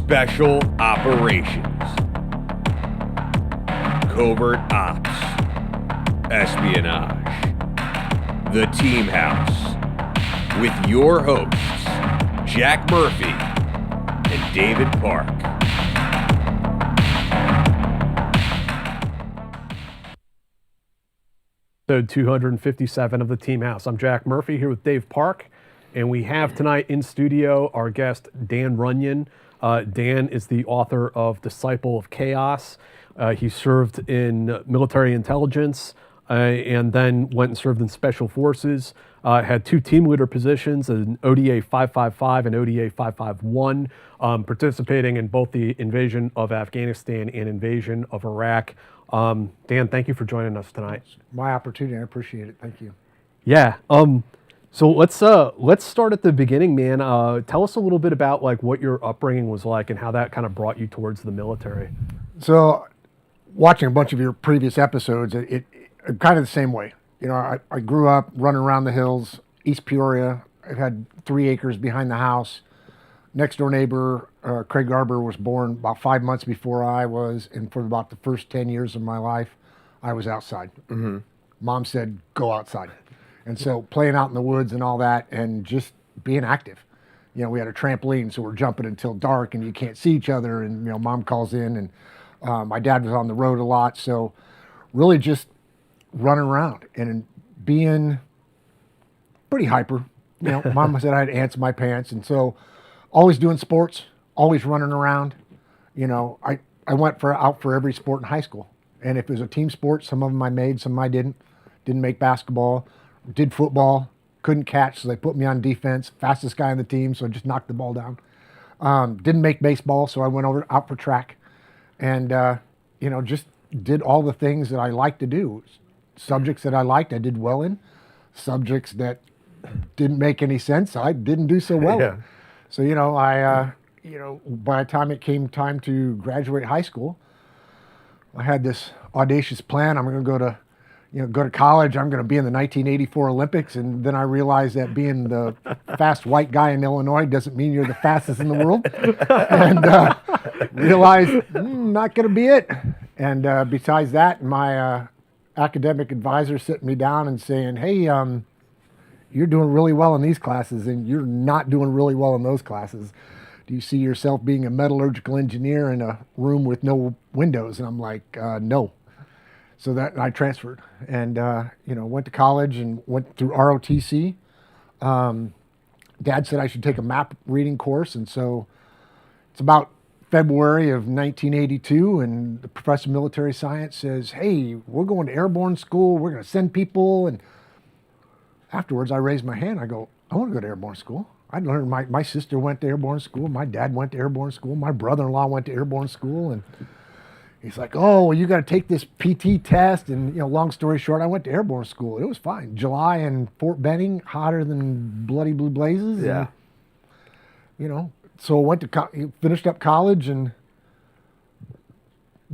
Special Operations, Covert Ops, Espionage, The Team House, with your hosts, Jack Murphy and David Park. Episode 257 of The Team House. I'm Jack Murphy here with Dave Park, and we have tonight in studio our guest, Dan Runyon. Dan is the author of Disciple of Chaos. He served in military intelligence and then went and served in special forces. Had two team leader positions, an ODA 555 and ODA 551, participating in both the invasion of Afghanistan and invasion of Iraq. Dan, thank you for joining us tonight. My opportunity. I appreciate it. Thank you. Yeah. So let's start at the beginning, man. Tell us a little bit about like what your upbringing was like and how that kind of brought you towards the military. So, watching a bunch of your previous episodes, it kind of the same way. You know, I grew up running around the hills, East Peoria. I had 3 acres behind the house. Next door neighbor, Craig Garber, was born about 5 months before I was, and for about the first 10 years of my life, I was outside. Mm-hmm. Mom said, go outside. And so playing out in the woods and all that and just being active. You know, we had a trampoline, so we're jumping until dark and you can't see each other. And, you know, Mom calls in and my dad was on the road a lot. So really just running around and being pretty hyper. You know, Mom said I had ants in my pants. And so always doing sports, always running around. You know, I went out for every sport in high school. And if it was a team sport, some of them I made, some I didn't. Didn't make basketball. Did football, couldn't catch, so they put me on defense. Fastest guy on the team, so I just knocked the ball down. Didn't make baseball, so I went out for track. And, you know, just did all the things that I like to do. Subjects that I liked, I did well in. Subjects that didn't make any sense, I didn't do so well in. So, you know, by the time it came time to graduate high school, I had this audacious plan. I'm going to go to college. I'm going to be in the 1984 Olympics. And then I realized that being the fast white guy in Illinois doesn't mean you're the fastest in the world. And realized, not going to be it. And besides that, my academic advisor sitting me down and saying, hey, you're doing really well in these classes and you're not doing really well in those classes. Do you see yourself being a metallurgical engineer in a room with no windows? And I'm like, no. So that I transferred and, went to college and went through ROTC. Dad said I should take a map reading course. And so it's about February of 1982. And the professor of military science says, hey, we're going to airborne school. We're going to send people. And afterwards I raised my hand. I go, I want to go to airborne school. I learned my sister went to airborne school. My dad went to airborne school. My brother-in-law went to airborne school. And he's like, oh, well, you got to take this PT test. And, you know, long story short, I went to airborne school. It was fine. July in Fort Benning, hotter than bloody blue blazes. Yeah. And, you know, so I went to finished up college and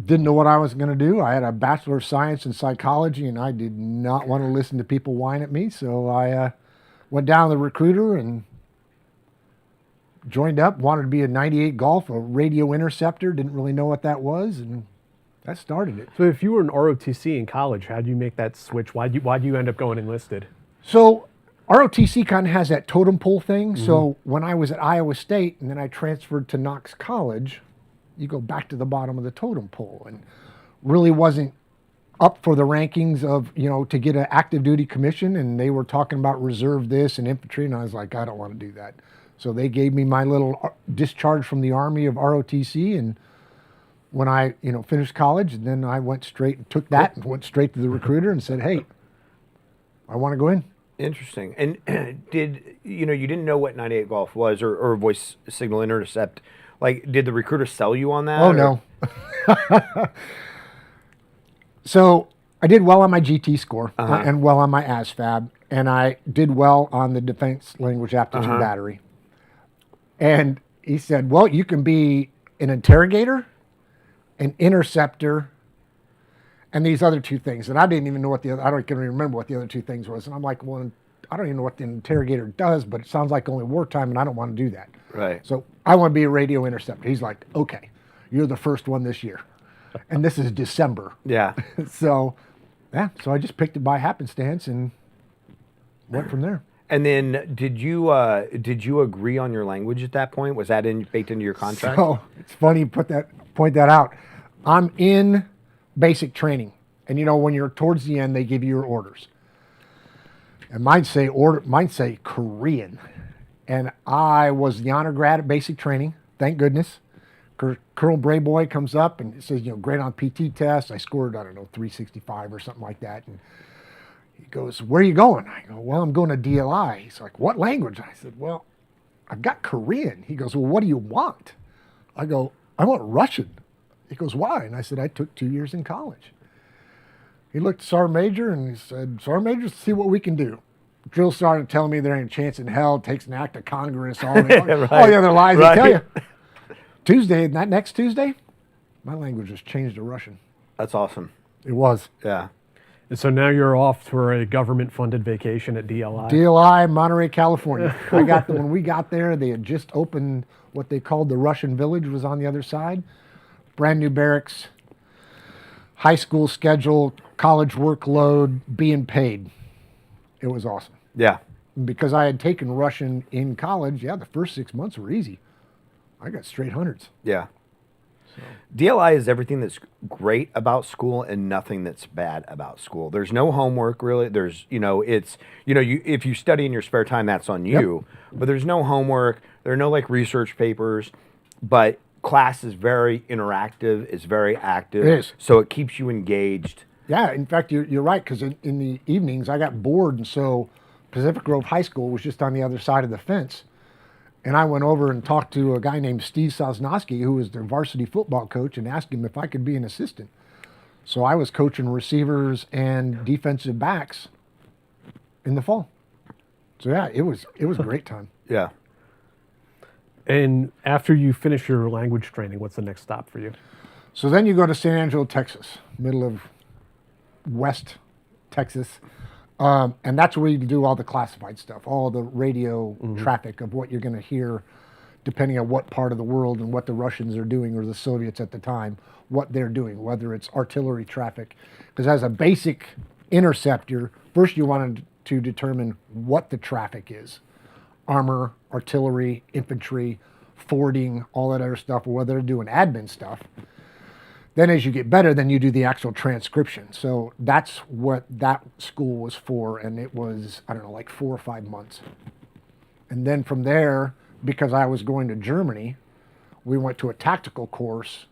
didn't know what I was going to do. I had a Bachelor of Science in Psychology, and I did not want to listen to people whine at me. So I went down to the recruiter and joined up, wanted to be a 98 Golf, a radio interceptor, didn't really know what that was, and that started it. So if you were an ROTC in college, how did you make that switch? Why'd you end up going enlisted? So ROTC kind of has that totem pole thing. Mm-hmm. So when I was at Iowa State and then I transferred to Knox College, you go back to the bottom of the totem pole and really wasn't up for the rankings of, you know, to get an active duty commission. And they were talking about reserve this and infantry. And I was like, I don't want to do that. So they gave me my little discharge from the Army of ROTC. And when I, finished college, and then I went straight and took that and went straight to the recruiter and said, hey, I want to go in. Interesting. And you didn't know what 98 Golf was or voice signal intercept. Like, did the recruiter sell you on that? Oh, no. So I did well on my GT score and well on my ASFAB. And I did well on the Defense Language Aptitude Battery. And he said, well, you can be an interrogator, an interceptor, and these other two things. And I didn't even know I don't even remember what the other two things was. And I'm like, well, I don't even know what the interrogator does, but it sounds like only wartime, and I don't want to do that. Right. So I want to be a radio interceptor. He's like, okay, you're the first one this year. And this is December. Yeah. So, yeah, so I just picked it by happenstance and went from there. And then did you agree on your language at that point? Was that baked into your contract? So it's funny you point that out. I'm in basic training. And you know, when you're towards the end, they give you your orders. And mine say Korean. And I was the honor grad at basic training, thank goodness. Colonel Brayboy comes up and says, great on PT test. I scored, 365 or something like that. And he goes, where are you going? I go, well, I'm going to DLI. He's like, what language? I said, well, I've got Korean. He goes, well, what do you want? I go, I want Russian. He goes, why? And I said, I took 2 years in college. He looked at Sergeant Major and he said, Sergeant Major, let's see what we can do. Drill sergeant telling me there ain't a chance in hell, takes an act of Congress, all the other lies they tell you. That next Tuesday, my language was changed to Russian. That's awesome. It was. Yeah. And so now you're off for a government-funded vacation at DLI. DLI, Monterey, California. When we got there, they had just opened what they called the Russian Village, was on the other side. Brand new barracks, high school schedule, college workload, being paid. It was awesome. Yeah. Because I had taken Russian in college, the first 6 months were easy. I got straight hundreds. Yeah. So. DLI is everything that's great about school and nothing that's bad about school. There's no homework really. There's, if you study in your spare time, that's on you. Yep. But there's no homework. There are no research papers. But class is very interactive. It's very active. It is. So it keeps you engaged. Yeah. In fact, you're right, because in the evenings I got bored, and so Pacific Grove High School was just on the other side of the fence. And I went over and talked to a guy named Steve Sosnowski, who was their varsity football coach, and asked him if I could be an assistant. So I was coaching receivers and defensive backs in the fall. So yeah, it was a great time. Yeah. And after you finish your language training, what's the next stop for you? So then you go to San Angelo, Texas, middle of West Texas. And that's where you do all the classified stuff, all the radio traffic of what you're going to hear, depending on what part of the world and what the Russians are doing, or the Soviets at the time, what they're doing, whether it's artillery traffic. Because as a basic interceptor, first you wanted to determine what the traffic is. Armor, artillery, infantry, forwarding, all that other stuff, or whether they're doing admin stuff. Then as you get better, then you do the actual transcription. So that's what that school was for, and it was, 4 or 5 months. And then from there, because I was going to Germany, we went to a tactical course,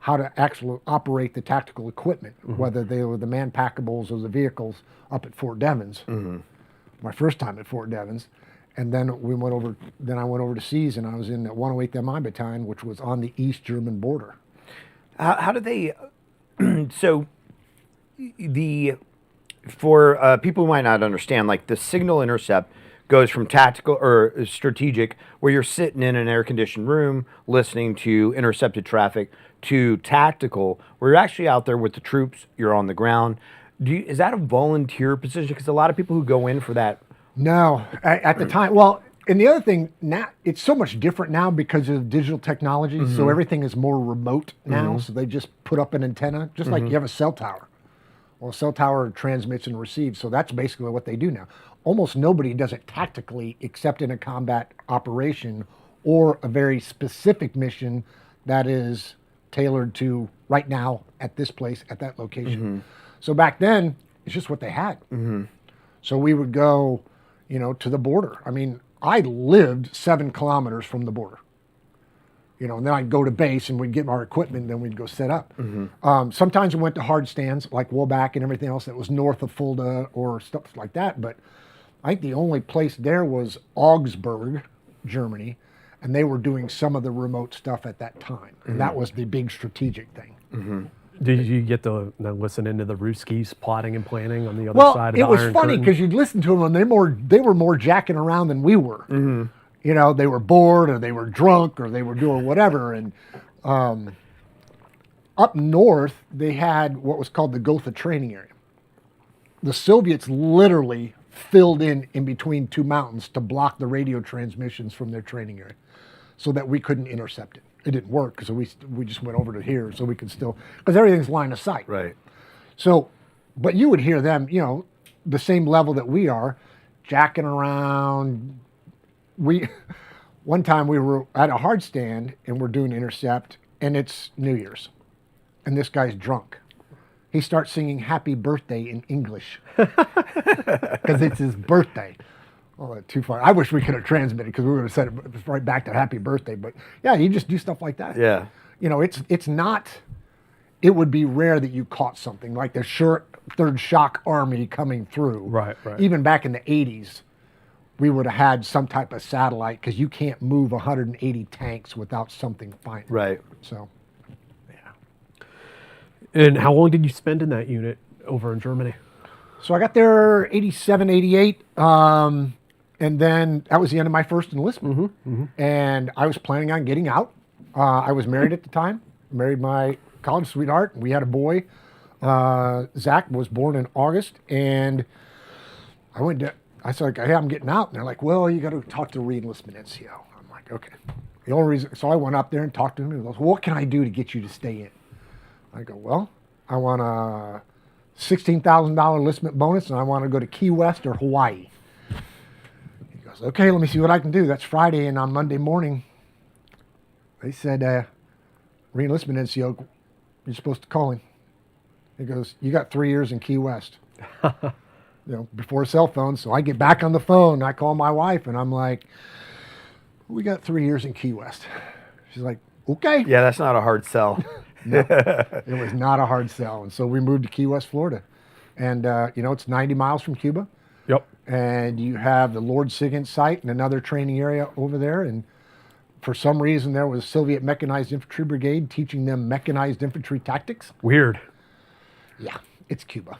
how to actually operate the tactical equipment, whether they were the man-packables or the vehicles up at Fort Devens. My first time at Fort Devens. And then I went overseas, and I was in the 108th MI Battalion, which was on the East German border. How do they? So, for people who might not understand, the signal intercept goes from tactical or strategic, where you're sitting in an air-conditioned room listening to intercepted traffic, to tactical, where you're actually out there with the troops. You're on the ground. Is that a volunteer position? Because a lot of people who go in for that. No, at the time. Well. And the other thing, now it's so much different now because of digital technology. So everything is more remote now. So they just put up an antenna, just like you have a cell tower. Well, a cell tower transmits and receives. So that's basically what they do now. Almost nobody does it tactically except in a combat operation or a very specific mission that is tailored to right now at this place, at that location. So back then, it's just what they had. So we would go, to the border. I lived 7 kilometers from the border, and then I'd go to base and we'd get our equipment and then we'd go set up. Sometimes we went to hard stands like Woolback and everything else that was north of Fulda or stuff like that. But I think the only place there was Augsburg, Germany, and they were doing some of the remote stuff at that time. And that was the big strategic thing. Did you get to listen into the Ruskies plotting and planning on the other side of the Iron Well, it was funny Curtain? because you'd listen to them and they were more jacking around than we were. They were bored or they were drunk or they were doing whatever. And up north, they had what was called the Gotha training area. The Soviets literally filled in between two mountains to block the radio transmissions from their training area so that we couldn't intercept it. It didn't work, so we just went over to here so we could still, because everything's line of sight. Right. So, but you would hear them, the same level that we are, jacking around. One time we were at a hard stand and we're doing intercept, and it's New Year's, and this guy's drunk. He starts singing "Happy Birthday" in English because it's his birthday. Oh, too far. I wish we could have transmitted, because we would have said it right back to "Happy Birthday." But yeah, you just do stuff like that. Yeah. It's not. It would be rare that you caught something like the Third Shock Army coming through. Right. Even back in the 80s, we would have had some type of satellite, because you can't move 180 tanks without something finding. Right. So, And how long did you spend in that unit over in Germany? So I got there 87, 88, and then that was the end of my first enlistment. And I was planning on getting out. I was married at the time, married my college sweetheart. We had a boy. Zach was born in August, and I said, hey, I'm getting out. And they're like, well, you got to talk to the re-enlistment NCO. I'm like, okay. The only reason, so I went up there and talked to him. He goes, well, what can I do to get you to stay in? I go, well, I want a $16,000 enlistment bonus, and I want to go to Key West or Hawaii. He goes, okay, let me see what I can do. That's Friday, and on Monday morning, they said, re-enlistment NCO, you're supposed to call him. He goes, you got 3 years in Key West. Before cell phones. So I get back on the phone, I call my wife, and I'm like, we got 3 years in Key West. She's like, okay. Yeah, that's not a hard sell. No, it was not a hard sell. And so we moved to Key West, Florida. And, it's 90 miles from Cuba. Yep. And you have the Lord Sigint site and another training area over there. And for some reason, there was a Soviet Mechanized Infantry Brigade teaching them mechanized infantry tactics. Weird. Yeah, it's Cuba.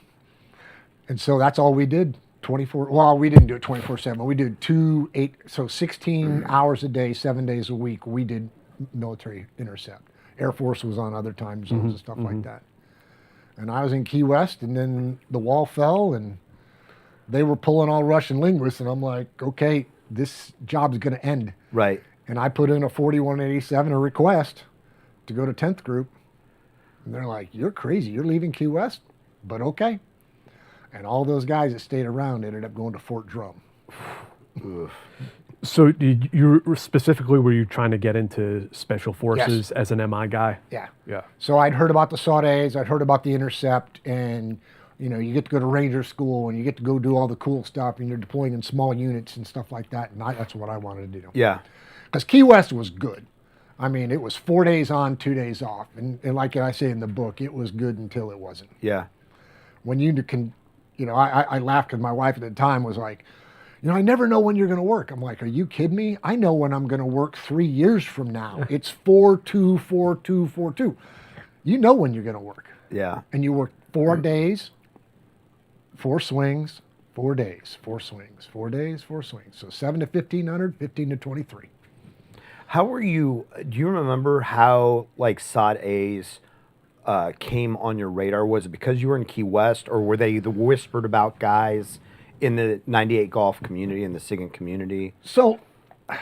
And so that's all we did. 24, well, we didn't do it 24/7. We did 16 hours a day, 7 days a week. We did military intercept. Air Force was on other time zones and stuff like that. And I was in Key West, and then the wall fell, and they were pulling all Russian linguists, and I'm like, okay, this job's going to end. Right. And I put in a 4187, a request to go to 10th Group. And they're like, you're crazy. You're leaving Key West? But okay. And all those guys that stayed around ended up going to Fort Drum. So were you trying to get into special forces as an MI guy? Yeah. Yeah. So I'd heard about the SOT-A's, I'd heard about the intercept, and you get to go to Ranger School, and you get to go do all the cool stuff, and you're deploying in small units and stuff like that. And that's what I wanted to do. Yeah. Because Key West was good. I mean, it was 4 days on, 2 days off. And like I say in the book, it was good until it wasn't. Yeah. When you can, I laughed because my wife at the time was like, I never know when you're going to work. I'm like, are you kidding me? I know when I'm going to work 3 years from now. It's 4-2, 4-2, 4-2. You know when you're going to work. Yeah. And you work 4 days, 4 swings, 4 days, 4 swings, 4 days, 4 swings. So 7 to 1,500, 15 to 23. How were you, do you remember how SOT-A's came on your radar? Was it because you were in Key West, or were they the whispered about guys in the 98 Golf community and the SIGINT community? So I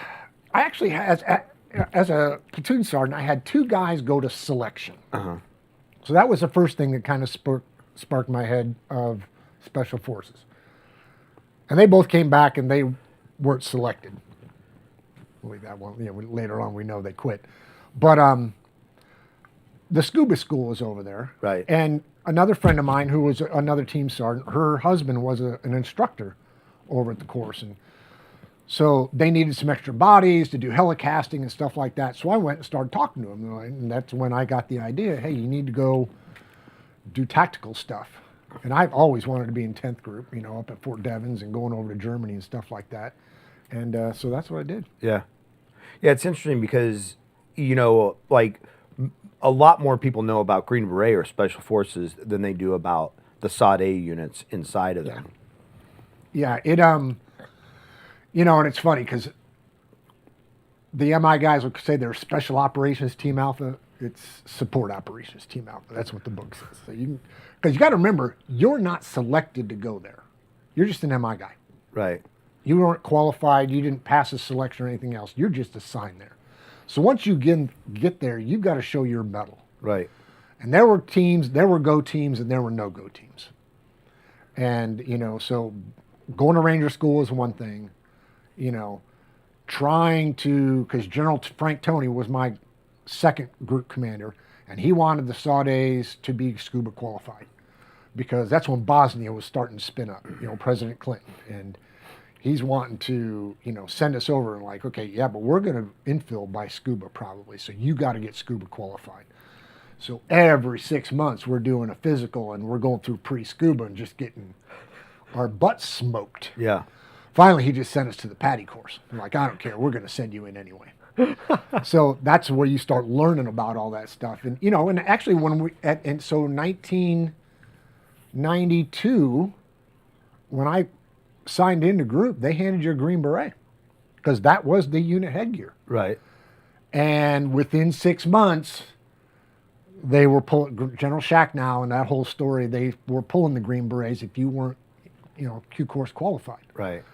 actually, as a platoon sergeant, I had 2 guys go to selection. So that was the first thing that kind of sparked my head of special forces. And they both came back and they weren't selected. That one, later on we know they quit. But the scuba school was over there. Right. And another friend of mine who was another team sergeant, her husband was an instructor over at the course. And so they needed some extra bodies to do helicasting and stuff like that. So I went and started talking to them. And that's when I got the idea, hey, you need to go do tactical stuff. And I've always wanted to be in 10th Group, up at Fort Devens and going over to Germany and stuff like that. And so that's what I did. Yeah. Yeah, it's interesting because, a lot more people know about Green Beret or Special Forces than they do about the SOT-A units inside of them. Yeah, and it's funny because the MI guys will say they're Special Operations Team Alpha. It's Support Operations Team Alpha. That's what the book says. So because you got to remember, you're not selected to go there. You're just an MI guy. Right. You weren't qualified. You didn't pass a selection or anything else. You're just assigned there. So once you get there, you've got to show your mettle. Right. And there were teams, there were go teams, and there were no-go teams. And, so going to Ranger School is one thing, trying to, because General Frank Toney was my second group commander, and he wanted the SOT-A's to be scuba qualified, because that's when Bosnia was starting to spin up, President Clinton. And he's wanting to, send us over and like, okay, yeah, but we're going to infill by scuba probably, so you got to get scuba qualified. So every 6 months we're doing a physical and we're going through pre-scuba and just getting our butts smoked. Yeah. Finally, he just sent us to the PADI course. I'm like, I don't care. We're going to send you in anyway. So that's where you start learning about all that stuff. And, and actually so 1992, when I signed into group, they handed you a Green Beret because that was the unit headgear. Right. And within 6 months, they were pulling General Shacknow and that whole story. They were pulling the Green Berets if you weren't, Q course qualified. Right.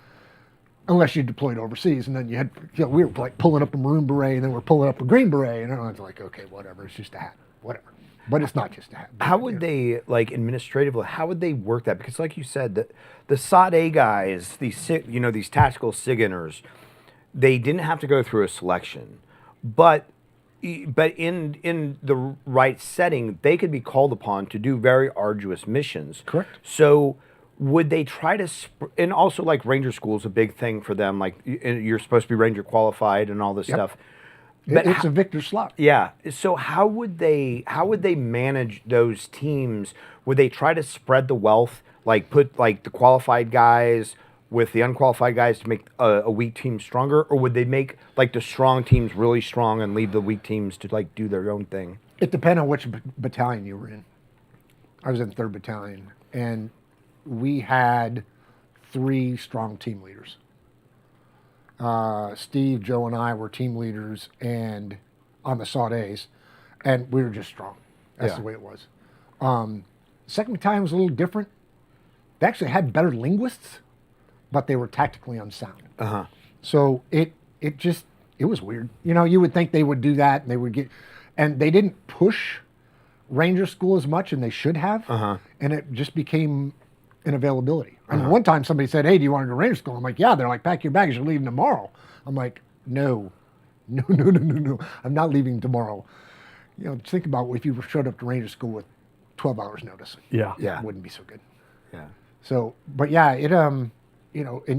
Unless you deployed overseas, and then you had, we were like pulling up a Maroon Beret, and then we're pulling up a Green Beret, and I was like, okay, whatever, it's just a hat, whatever. But it's not just a hat. How would they, like administratively, how would they work that? Because like you said, the SOT-A guys, these tactical SIGINTers, they didn't have to go through a selection, but in the right setting, they could be called upon to do very arduous missions. Correct. So would they try to, and also like Ranger School is a big thing for them, like you're supposed to be Ranger qualified and all this stuff. But it's a victor slot. Yeah. So how would they manage those teams? Would they try to spread the wealth, like put like the qualified guys with the unqualified guys to make a weak team stronger, or would they make like the strong teams really strong and leave the weak teams to like do their own thing? It depends on which battalion you were in. I was in 3rd Battalion, and we had 3 strong team leaders. Steve, Joe, and I were team leaders and on the SOT-A's, and we were just strong. That's the way it was. 2nd Battalion was a little different. They actually had better linguists, but they were tactically unsound. So it was weird. You would think they would do that, and they would get, and they didn't push Ranger School as much, and they should have, and it just became an availability. I mean, one time somebody said, hey, do you want to go to Ranger School? I'm like, yeah. They're like, pack your bags, you're leaving tomorrow. I'm like, no. I'm not leaving tomorrow. Think about if you showed up to Ranger School with 12 hours notice. Yeah. It wouldn't be so good. Yeah. So, but yeah, it, and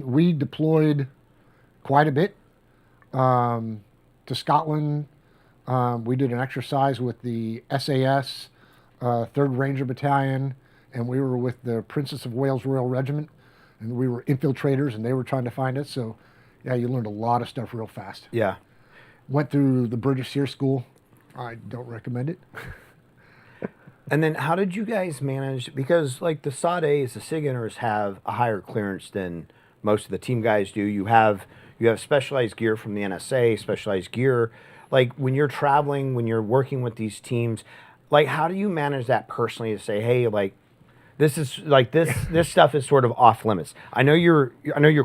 we deployed quite a bit to Scotland. We did an exercise with the SAS, 3rd Ranger Battalion, and we were with the Princess of Wales Royal Regiment, and we were infiltrators, and they were trying to find us. So, yeah, you learned a lot of stuff real fast. Yeah. Went through the British SEER School. I don't recommend it. And then how did you guys manage, because like the SOT-A's, the SIGINTers have a higher clearance than most of the team guys do. You have specialized gear from the NSA, specialized gear. Like when you're traveling, when you're working with these teams, like how do you manage that personally to say, hey, like this is like this stuff is sort of off limits. I know you're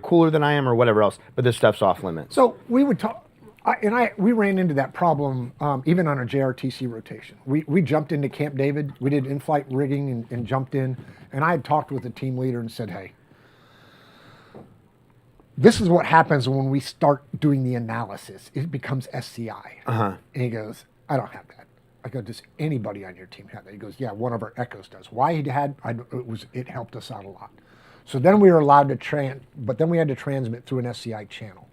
cooler than I am or whatever else, but this stuff's off limits. So we would talk. We ran into that problem even on our JRTC rotation. We jumped into Camp David. We did in-flight rigging and jumped in. And I had talked with the team leader and said, hey, this is what happens when we start doing the analysis. It becomes SCI. And he goes, I don't have that. I go, does anybody on your team have that? He goes, yeah, one of our Echoes does. Why he had, it helped us out a lot. So then we were allowed to but then we had to transmit through an SCI channel.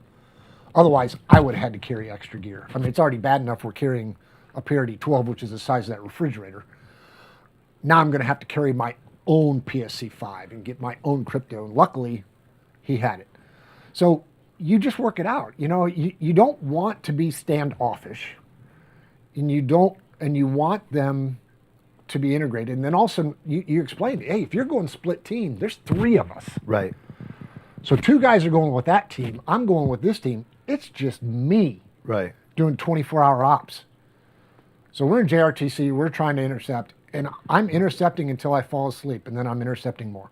Otherwise, I would have had to carry extra gear. I mean, it's already bad enough we're carrying a PRD 12, which is the size of that refrigerator. Now I'm going to have to carry my own PSC 5 and get my own crypto. And luckily, he had it. So you just work it out. You don't want to be standoffish, and you want them to be integrated. And then also you explain, hey, if you're going split team, there's 3 of us. Right. So 2 guys are going with that team. I'm going with this team. It's just me. Right. Doing 24-hour ops. So we're in JRTC. We're trying to intercept, and I'm intercepting until I fall asleep, and then I'm intercepting more.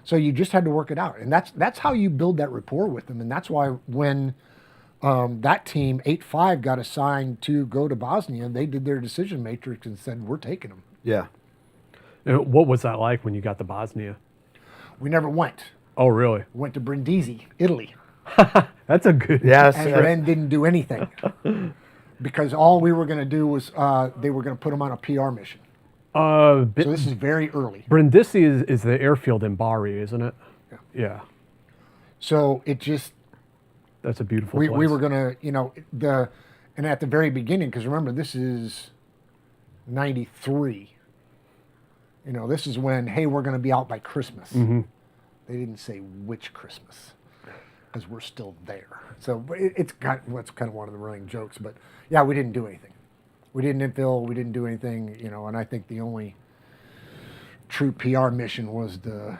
So you just had to work it out, and that's how you build that rapport with them, and that's why when that team 8-5 got assigned to go to Bosnia, they did their decision matrix and said, "We're taking them." Yeah. And what was that like when you got to Bosnia? We never went. Oh, really? We went to Brindisi, Italy, That's a good. Yes. and then didn't do anything because all we were going to do was they were going to put them on a PR mission. So this is very early. Brindisi is the airfield in Bari, isn't it? Yeah. So it just That's a beautiful we place. were going to and at the very beginning, because remember this is 93. This is when, hey, we're going to be out by Christmas. Mm-hmm. They didn't say which Christmas, because we're still there. So it's kind of one of the running jokes. But yeah, we didn't do anything. We didn't infill. We didn't do anything. And I think the only true PR mission was the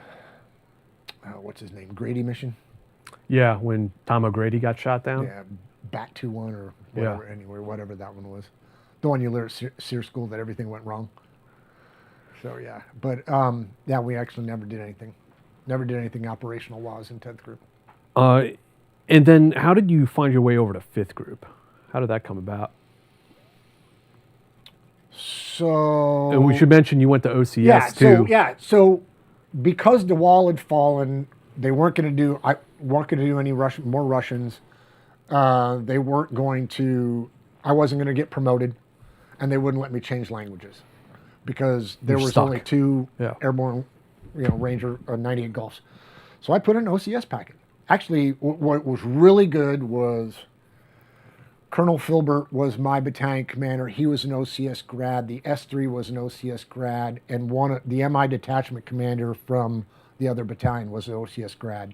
what's his name, Grady mission. Yeah, when Tom O'Grady got shot down. Yeah, Bat 2-1 or whatever. Yeah. Anyway, whatever that one was. The one you learned at SEER school that everything went wrong. So yeah, but yeah, we actually never did anything. Never did anything operational while I was in 10th group. And then how did you find your way over to 5th group? How did that come about? So And we should mention you went to OCS yeah, too. so because the wall had fallen, they weren't going to do any more Russians. They weren't going to. I wasn't going to get promoted, and they wouldn't let me change languages because there You're was stuck. only 2 Yeah. airborne, Ranger 98 Gulfs. So I put in an OCS packet. Actually, what was really good was Colonel Filbert was my battalion commander. He was an OCS grad. The S3 was an OCS grad, and the MI detachment commander from the other battalion was an OCS grad.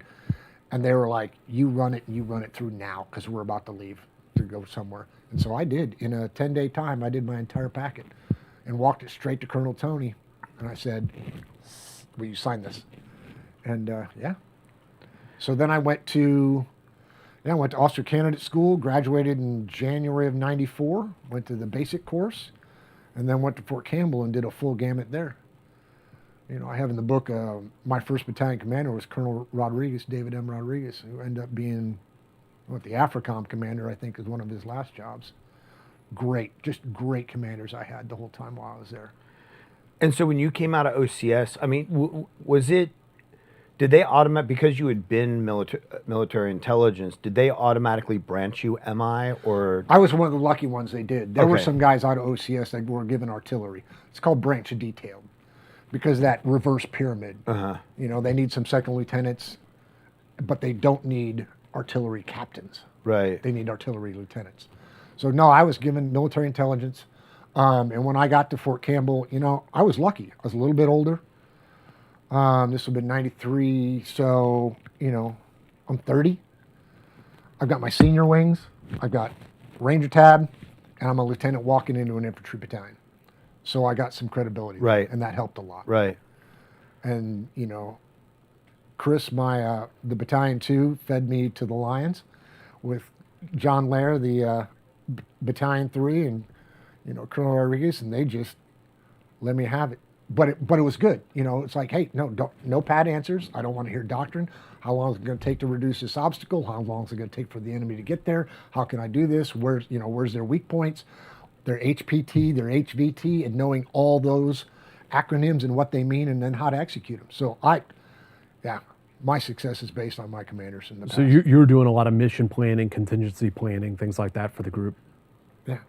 And they were like, "You run it through now, because we're about to leave to go somewhere." And so I did. In a 10-day time, I did my entire packet and walked it straight to Colonel Tony. And I said, "Will you sign this?" And yeah. So then I went to officer candidate school, graduated in January of 94, went to the basic course, and then went to Fort Campbell and did a full gamut there. I have in the book, my first battalion commander was Colonel Rodriguez, David M. Rodriguez, who ended up being the AFRICOM commander, I think, is one of his last jobs. Just great commanders I had the whole time while I was there. And so when you came out of OCS, I mean, did they because you had been military intelligence, did they automatically branch you MI or? I was one of the lucky ones they did. There were Okay. some guys out of OCS that were given artillery. It's called branch and detailed because of that reverse pyramid. Uh-huh. They need some second lieutenants, but they don't need artillery captains. Right. They need artillery lieutenants. So no, I was given military intelligence. And when I got to Fort Campbell, I was lucky. I was a little bit older. This would have been 93, so, I'm 30. I've got my senior wings. I've got Ranger tab, and I'm a lieutenant walking into an infantry battalion. So I got some credibility. Right. And that helped a lot. Right. And, Chris, the battalion 2, fed me to the Lions with John Lair, the battalion 3, and, Colonel Rodriguez, and they just let me have it. But it was good. It's like, hey, no pat answers. I don't want to hear doctrine. How long is it going to take to reduce this obstacle? How long is it going to take for the enemy to get there? How can I do this? Where's their weak points? Their HPT, their HVT, and knowing all those acronyms and what they mean, and then how to execute them. So my success is based on my commanders in the past. So you were doing a lot of mission planning, contingency planning, things like that for the group. Yeah.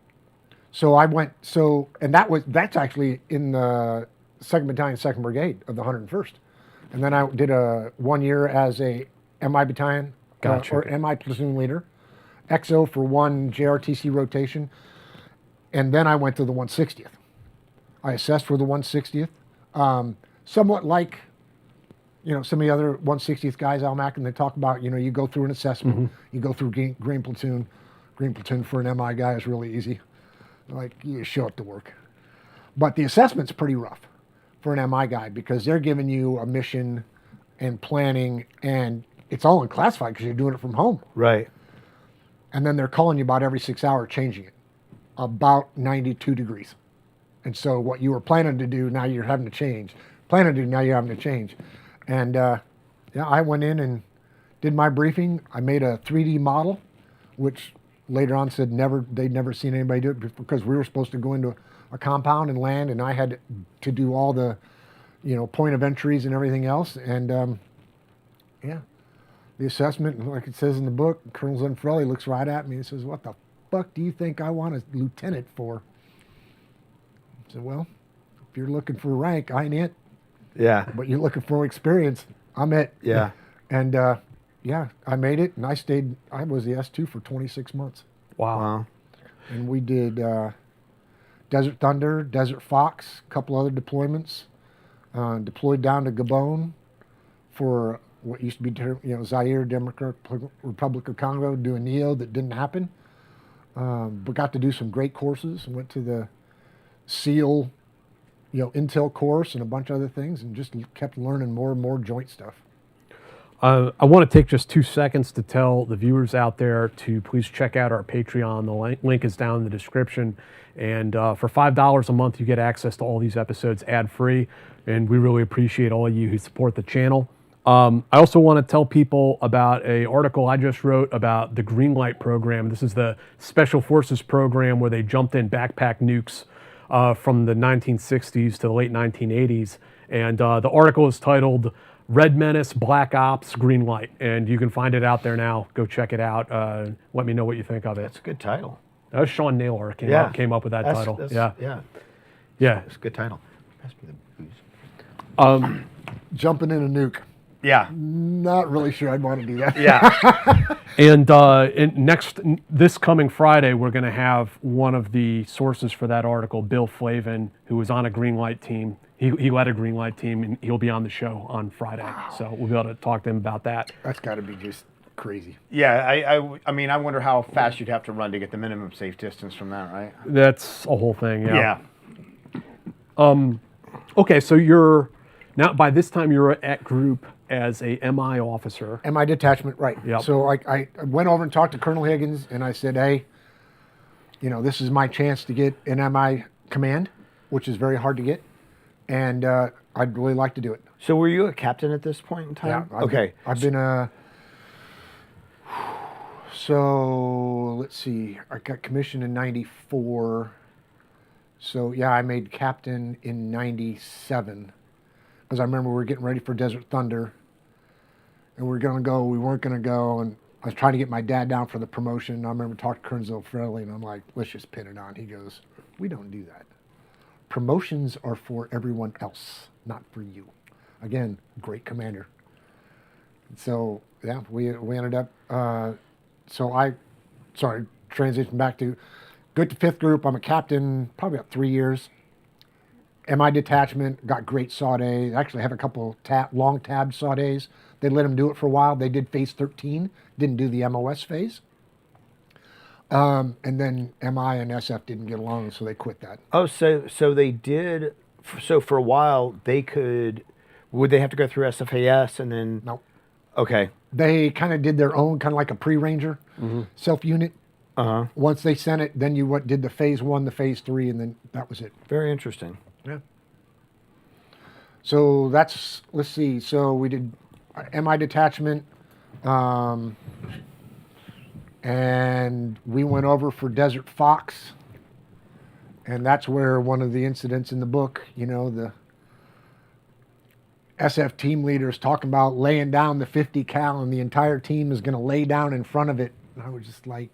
So that's actually in the 2nd Battalion, 2nd Brigade of the 101st. And then I did 1 year as a MI battalion Gotcha. or MI platoon leader, XO for 1 JRTC rotation. And then I went to the 160th. I assessed for the 160th. Somewhat like, some of the other 160th guys, Almac, and they talk about, you go through an assessment, you go through green platoon. Green platoon for an MI guy is really easy. Like, you show up to work. But the assessment's pretty rough for an MI guy because they're giving you a mission and planning, and it's all unclassified because you're doing it from home. Right. And then they're calling you about every 6 hours, changing it about 92 degrees. And so what you were planning to do, now you're having to change. Planning to do, now you're having to change. And Yeah, I went in and did my briefing. I made a 3D model, which later on said they'd never seen anybody do it because we were supposed to go into a compound and land, and I had to do all the, point of entries and everything else. And yeah, the assessment, like it says in the book, Colonel Zanfarelli looks right at me and says, "What the fuck do you think I want a lieutenant for?" I said, "Well, if you're looking for rank, I ain't it. Yeah. But you're looking for experience, I'm it." Yeah. And yeah, I made it, and I was the S2 for 26 months. Wow. And we did Desert Thunder, Desert Fox, a couple other deployments. Deployed down to Gabon for what used to be, Zaire, Democratic Republic of Congo, doing NEO that didn't happen. But got to do some great courses. Went to the SEAL, Intel course and a bunch of other things, and just kept learning more and more joint stuff. I want to take just 2 seconds to tell the viewers out there to please check out our Patreon. The link is down in the description. And for $5 a month, you get access to all these episodes ad-free. And we really appreciate all of you who support the channel. I also want to tell people about an article I just wrote about the Green Light program. This is the Special Forces program where they jumped in backpack nukes from the 1960s to the late 1980s. And the article is titled Red Menace, Black Ops, Green Light. And you can find it out there now. Go check it out. Let me know what you think of it. That's a good title. That was Sean Naylor came up with that title. Yeah. It's a good title. Pass me the booze. Jumping in a nuke. Yeah. Not really sure I'd want to do that. Yeah. And this coming Friday, we're going to have one of the sources for that article, Bill Flavin, who was on a Green Light team. He led a Green Light team, and he'll be on the show on Friday. Wow. So we'll be able to talk to him about that. That's got to be just crazy. Yeah, I mean, I wonder how fast you'd have to run to get the minimum safe distance from that, right? That's a whole thing, yeah. Yeah. Okay, so you're now, by this time, you're at group as a MI officer. MI detachment, right. Yep. So I went over and talked to Colonel Higgins, and I said, "Hey, this is my chance to get an MI command, which is very hard to get, and I'd really like to do it." So were you a captain at this point in time? Yeah. I've been a... So, let's see. I got commissioned in 94. So, yeah, I made captain in 97. Because I remember we were getting ready for Desert Thunder. And we weren't going to go. And I was trying to get my dad down for the promotion. I remember talking to Colonel Zanfarelli, and I'm like, "Let's just pin it on." He goes, "We don't do that. Promotions are for everyone else, not for you." Again, great commander. So, yeah, we ended up... transition back to go to 5th group. I'm a captain, probably about 3 years. MI detachment, got great SOT-A. Actually have a couple long tabbed SOT-As. They let them do it for a while. They did phase 13, didn't do the MOS phase. And then MI and SF didn't get along, so they quit that. Oh, so they did. So for a while, would they have to go through SFAS and then? No. Okay. They kind of did their own, kind of like a pre-ranger self-unit. Uh-huh. Once they sent it, then you did the phase 1, the phase 3, and then that was it. Very interesting. Yeah. So let's see. So we did MI detachment, and we went over for Desert Fox, and that's where one of the incidents in the book, the SF team leaders talking about laying down the 50 cal and the entire team is going to lay down in front of it. And I was just like,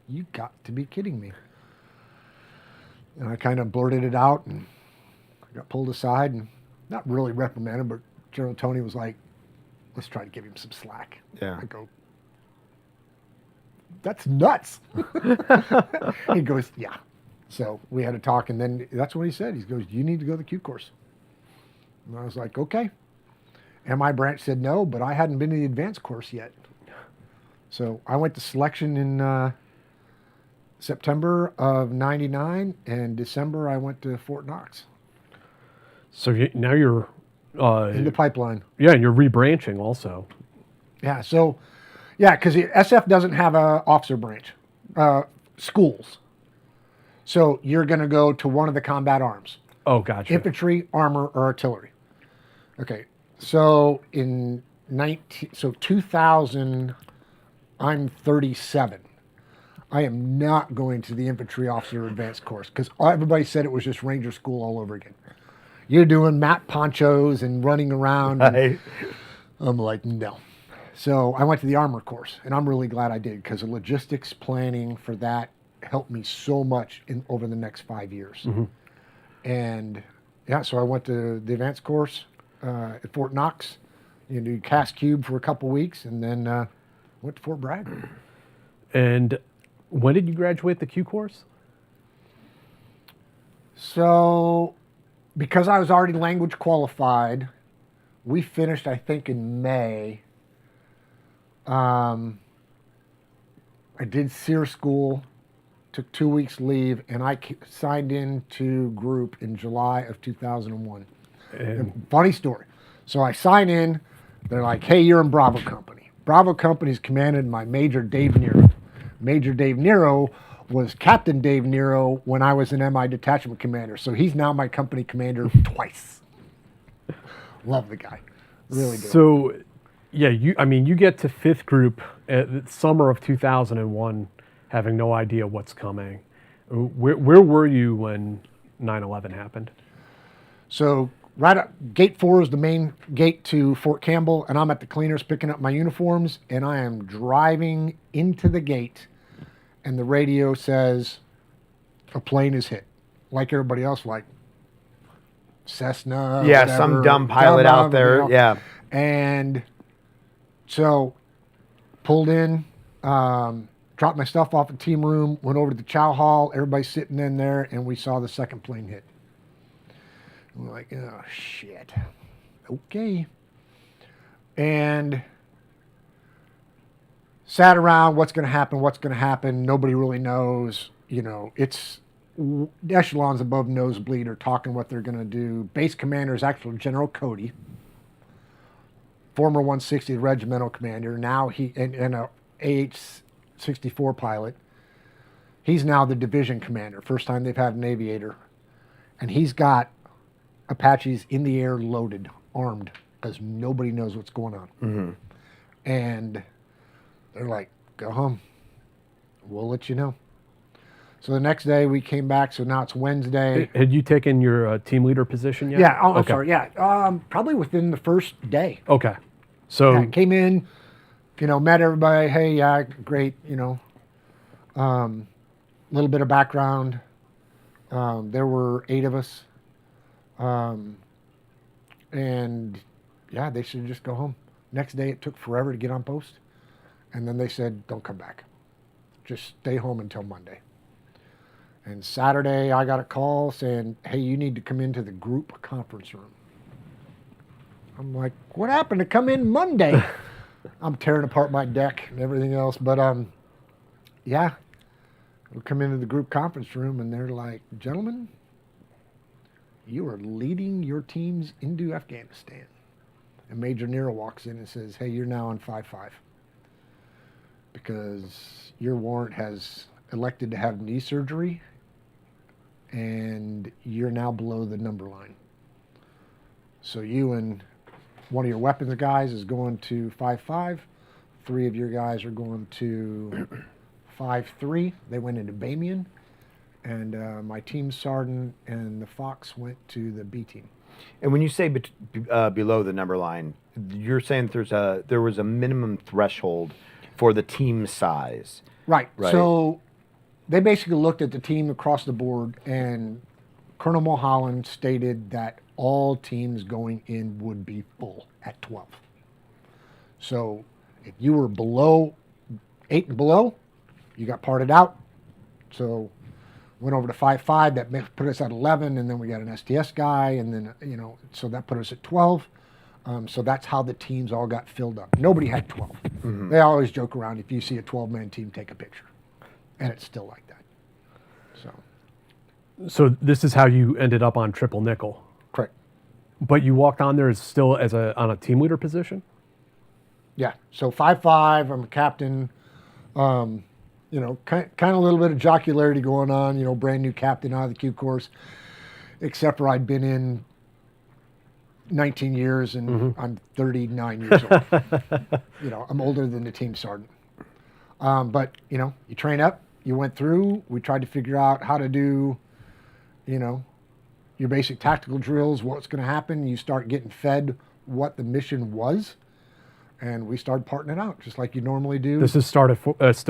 "You got to be kidding me." And I kind of blurted it out, and I got pulled aside and not really reprimanded, but General Tony was like, "Let's try to give him some slack." Yeah. I go, "That's nuts." He goes, "Yeah." So we had a talk, and then that's what he said. He goes, "You need to go to the Q course." And I was like, "Okay." MI branch said no, but I hadn't been to the advanced course yet. So I went to selection in September of 99, and December I went to Fort Knox. So now you're... in the pipeline. Yeah, and you're rebranching also. Yeah, so, because SF doesn't have a officer branch, schools. So you're going to go to one of the combat arms. Oh, gotcha. Infantry, armor, or artillery. Okay, so in 2000, I'm 37. I am not going to the infantry officer advanced course because everybody said it was just ranger school all over again. You're doing map ponchos and running around. And I'm like, no. So I went to the armor course, and I'm really glad I did because the logistics planning for that helped me so much over the next 5 years. Mm-hmm. And yeah, so I went to the advanced course at Fort Knox. You do cast cube for a couple weeks, and then went to Fort Bragg. And when did you graduate the Q course? So, because I was already language qualified, we finished, I think, in May. I did SEER school, took 2 weeks leave, and I signed into group in July of 2001. And funny story. So I sign in. They're like, hey, you're in Bravo Company. Bravo Company is commanded by Major Dave Nero. Major Dave Nero was Captain Dave Nero when I was an MI detachment commander. So he's now my company commander twice. Love the guy. Really do. So, yeah, you get to 5th group at the summer of 2001 having no idea what's coming. Where were you when 9/11 happened? So right up, gate 4 is the main gate to Fort Campbell, and I'm at the cleaners picking up my uniforms, and I am driving into the gate, and the radio says a plane is hit. Like everybody else, like Cessna. Yeah, whatever, some dumb pilot out there. you know. Yeah. And so pulled in, dropped my stuff off at team room, went over to the chow hall. Everybody's sitting in there, and we saw the second plane hit. We're like, oh, shit. Okay. And sat around, what's going to happen? Nobody really knows. You know, it's echelons above nosebleed are talking what they're going to do. Base commander is actually General Cody, former 160th Regimental commander. Now and a AH-64 pilot. He's now the division commander. First time they've had an aviator. And he's got Apaches in the air, loaded, armed, because nobody knows what's going on. Mm-hmm. And they're like, go home. We'll let you know. So the next day we came back, so now it's Wednesday. Had you taken your team leader position yet? Yeah, I'm Okay. sorry, yeah. Probably within the first day. Okay. So, Yeah, came in, met everybody. Hey, yeah, great, little bit of background. There were 8 of us. And yeah, they should just go home. Next day, it took forever to get on post. And then they said, don't come back. Just stay home until Monday. And Saturday, I got a call saying, hey, you need to come into the group conference room. I'm like, what happened to come in Monday? I'm tearing apart my deck and everything else. But yeah, we come into the group conference room and they're like, gentlemen, you are leading your teams into Afghanistan. And Major Nero walks in and says, hey, you're now on 5-5 because your warrant has elected to have knee surgery and you're now below the number line. So you and one of your weapons guys is going to 5-5. 3 of your guys are going to 5-3. They went into Bamiyan. And my team sergeant and the Fox went to the B team. And when you say below the number line, you're saying there was a minimum threshold for the team size. Right. So they basically looked at the team across the board, and Colonel Mulholland stated that all teams going in would be full at 12. So if you were below 8 and below, you got parted out. So went over to 5-5, that put us at 11, and then we got an STS guy, and then, so that put us at 12. So that's how the teams all got filled up. Nobody had 12. Mm-hmm. They always joke around, if you see a 12-man team, take a picture. And it's still like that. So this is how you ended up on triple nickel. Correct. But you walked on there still on a team leader position? Yeah. So 5-5, I'm a captain. Kind of a little bit of jocularity going on, brand new captain out of the Q course, except for I'd been in 19 years, and I'm 39 years old. I'm older than the team sergeant. But, you train up, you went through, we tried to figure out how to do, your basic tactical drills, what's going to happen. You start getting fed what the mission was, and we started parting it out, just like you normally do. This is still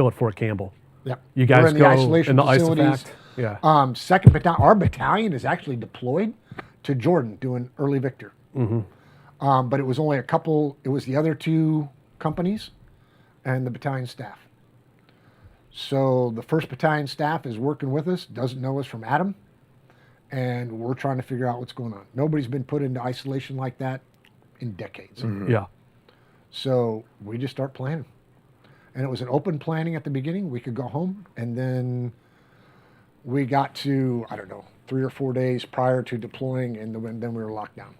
at Fort Campbell. Yep. You guys We're in the go isolation in the facilities. ISAFACT? Yeah. Second battalion, our battalion is actually deployed to Jordan doing early Victor. But it was only it was the other two companies and the battalion staff. So the 1st battalion staff is working with us, doesn't know us from Adam, and we're trying to figure out what's going on. Nobody's been put into isolation like that in decades. Yeah. So we just start planning. And it was an open planning at the beginning. We could go home, and then we got to, 3 or 4 days prior to deploying, and then we were locked down.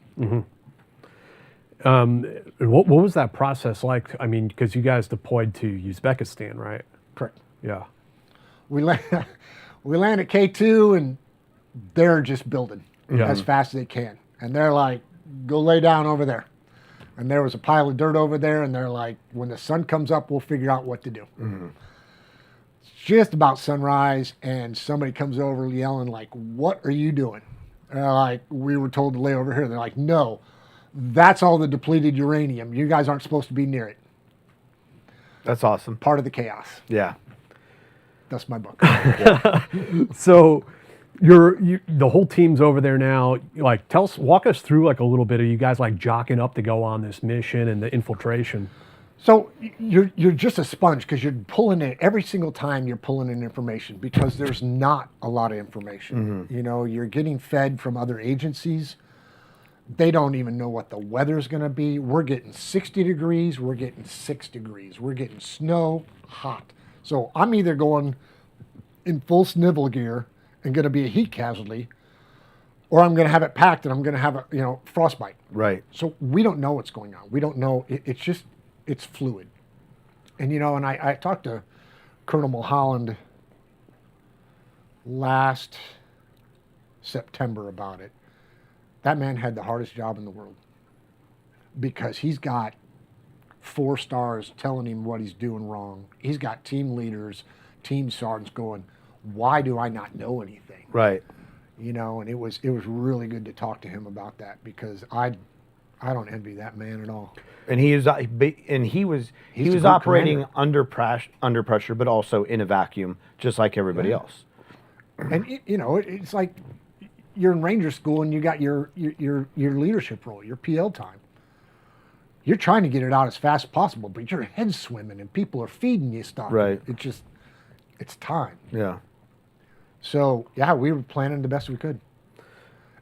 What was that process like? I mean, because you guys deployed to Uzbekistan, right? Correct. Yeah. We land at K2, and they're just building as fast as they can. And they're like, go lay down over there. And there was a pile of dirt over there, and they're like, when the sun comes up, we'll figure out what to do. It's just about sunrise, and somebody comes over yelling like, what are you doing? And they're like, we were told to lay over here. They're like, no, that's all the depleted uranium. You guys aren't supposed to be near it. That's awesome. Part of the chaos. Yeah. That's my book. So the whole team's over there now. Like, walk us through like a little bit of you guys like jocking up to go on this mission and the infiltration. So you're just a sponge, because you're pulling in every single time you're pulling in information, because there's not a lot of information. You're getting fed from other agencies. They don't even know what the weather's going to be. We're getting 60 degrees. We're getting 6 degrees. We're getting snow, hot. So I'm either going in full snivel gear and going to be a heat casualty, or I'm going to have it packed and I'm going to have a frostbite. Right. So we don't know what's going on. We don't know. It's fluid. And and I talked to Colonel Mulholland last September about it. That man had the hardest job in the world, because he's got 4 stars telling him what he's doing wrong. He's got team leaders, team sergeants going, why do I not know anything? Right. And it was really good to talk to him about that, because I don't envy that man at all. And he was operating under pressure, but also in a vacuum, just like everybody else. And it's like you're in Ranger School and you got your leadership role, your PL time. You're trying to get it out as fast as possible, but your head's swimming and people are feeding you stuff. Right. It's time. Yeah. So we were planning the best we could.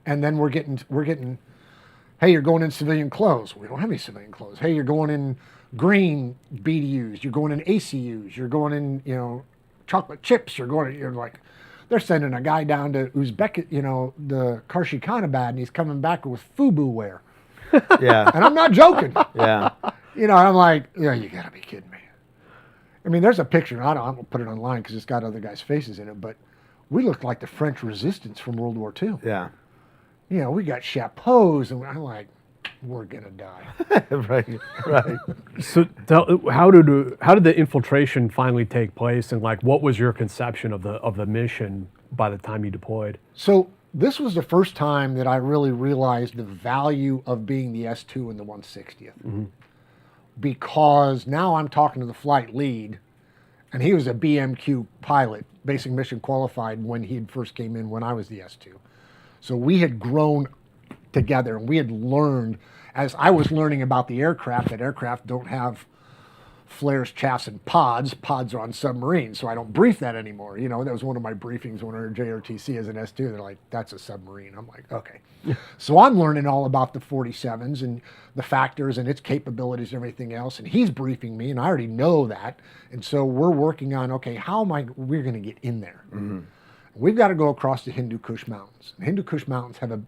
And then we're getting, hey, you're going in civilian clothes. We don't have any civilian clothes. Hey, you're going in green BDUs. You're going in ACUs. You're going in, chocolate chips. You're like, they're sending a guy down to Uzbek, the Karshi-Khanabad, and he's coming back with FUBU wear. Yeah. And I'm not joking. Yeah. I'm like, yeah, you gotta be kidding me. I mean, there's a picture. I don't put it online because it's got other guys' faces in it, but we looked like the French Resistance from World War II. Yeah. We got chapeaus, and I'm like, we're gonna die. Right. So how did the infiltration finally take place, and like what was your conception of the mission by the time you deployed? So this was the first time that I really realized the value of being the S2 and the 160th. Because now I'm talking to the flight lead, and he was a BMQ pilot, basic mission qualified, when he first came in when I was the S2. So we had grown together, and we had learned, as I was learning about the aircraft, that aircraft don't have flares, chaffs, and pods. Pods are on submarines, so I don't brief that anymore. That was one of my briefings when I was JRTC as an S2. They're like, that's a submarine. I'm like, okay. So I'm learning all about the 47s and the factors and its capabilities and everything else, and he's briefing me, and I already know that. And so we're working on, okay, we're going to get in there. We've got to go across the Hindu Kush Mountains. The Hindu Kush Mountains have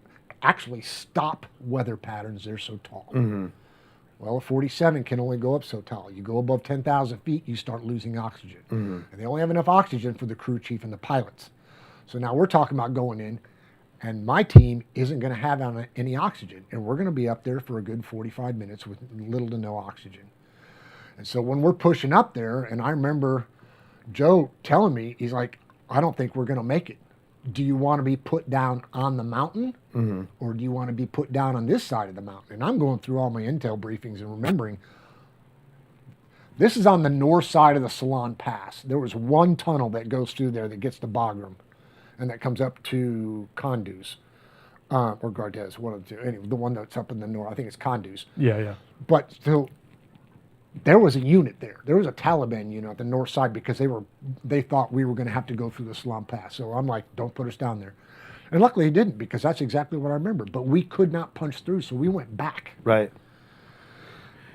actually stop weather patterns. They're so tall. Well, a 47 can only go up so tall. You go above 10,000 feet, you start losing oxygen. And they only have enough oxygen for the crew chief and the pilots. So now we're talking about going in And my team isn't going to have any oxygen. And we're going to be up there for a good 45 minutes with little to no oxygen. And so when we're pushing up there, and I remember Joe telling me, he's like, I don't think we're going to make it. Do you want to be put down on the mountain, or do you want to be put down on this side of the mountain? And I'm going through all my intel briefings and remembering, this is on the north side of the Salon Pass. There was one tunnel that goes through there that gets to Bagram, and that comes up to Kunduz, or Gardez, one of the two. Anyway, the one that's up in the north, I think it's Kunduz. Yeah. But still, there was a unit there. There was a Taliban unit on the north side because they thought we were going to have to go through the Salon Pass. So I'm like, don't put us down there. And luckily he didn't, because that's exactly what I remember. But we could not punch through, so we went back. Right.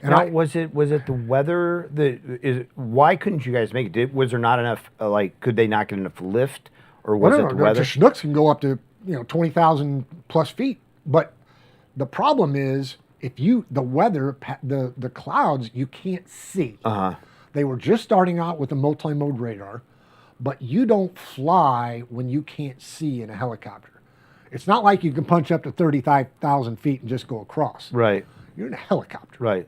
And now, was it the weather? Why couldn't you guys make it? Was there not enough? Could they not get enough lift, or was it the weather? The Chinooks can go up to 20,000 plus feet, but the problem is the weather, the clouds, you can't see. They were just starting out with a multi-mode radar, but you don't fly when you can't see in a helicopter. It's not like you can punch up to 35,000 feet and just go across. Right. You're in a helicopter. Right.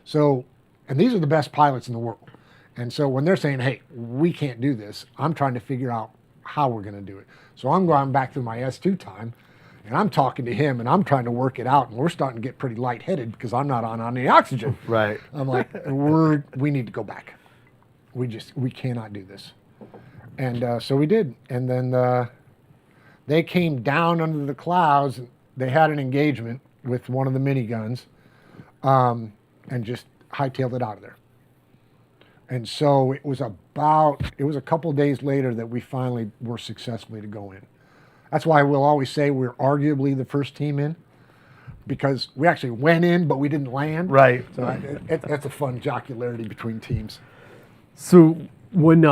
So, and these are the best pilots in the world. And so when they're saying, hey, we can't do this, I'm trying to figure out how we're going to do it. So I'm going back to my S2 time, and I'm talking to him, and I'm trying to work it out, and we're starting to get pretty lightheaded because I'm not on any oxygen. Right. I'm like, we need to go back. We cannot do this. And so we did. And then they came down under the clouds. And they had an engagement with one of the miniguns, and just hightailed it out of there. And so it was a couple days later that we finally were successfully to go in. That's why we'll always say we're arguably the first team in, because we actually went in, but we didn't land. Right. So that's a fun jocularity between teams. So when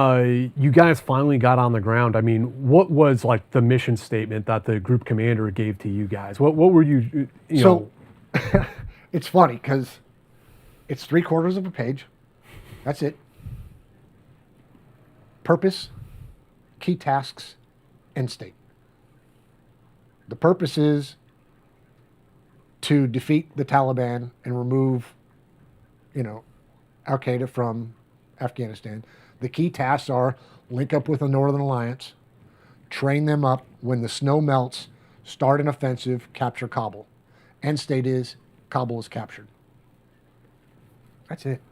you guys finally got on the ground, I mean, what was like the mission statement that the group commander gave to you guys? What were you know? It's funny because it's 3/4 of a page. That's it. Purpose, key tasks, end state. The purpose is to defeat the Taliban and remove, Al-Qaeda from Afghanistan. The key tasks are link up with the Northern Alliance, train them up. When the snow melts, start an offensive, capture Kabul. End state is Kabul is captured. That's it.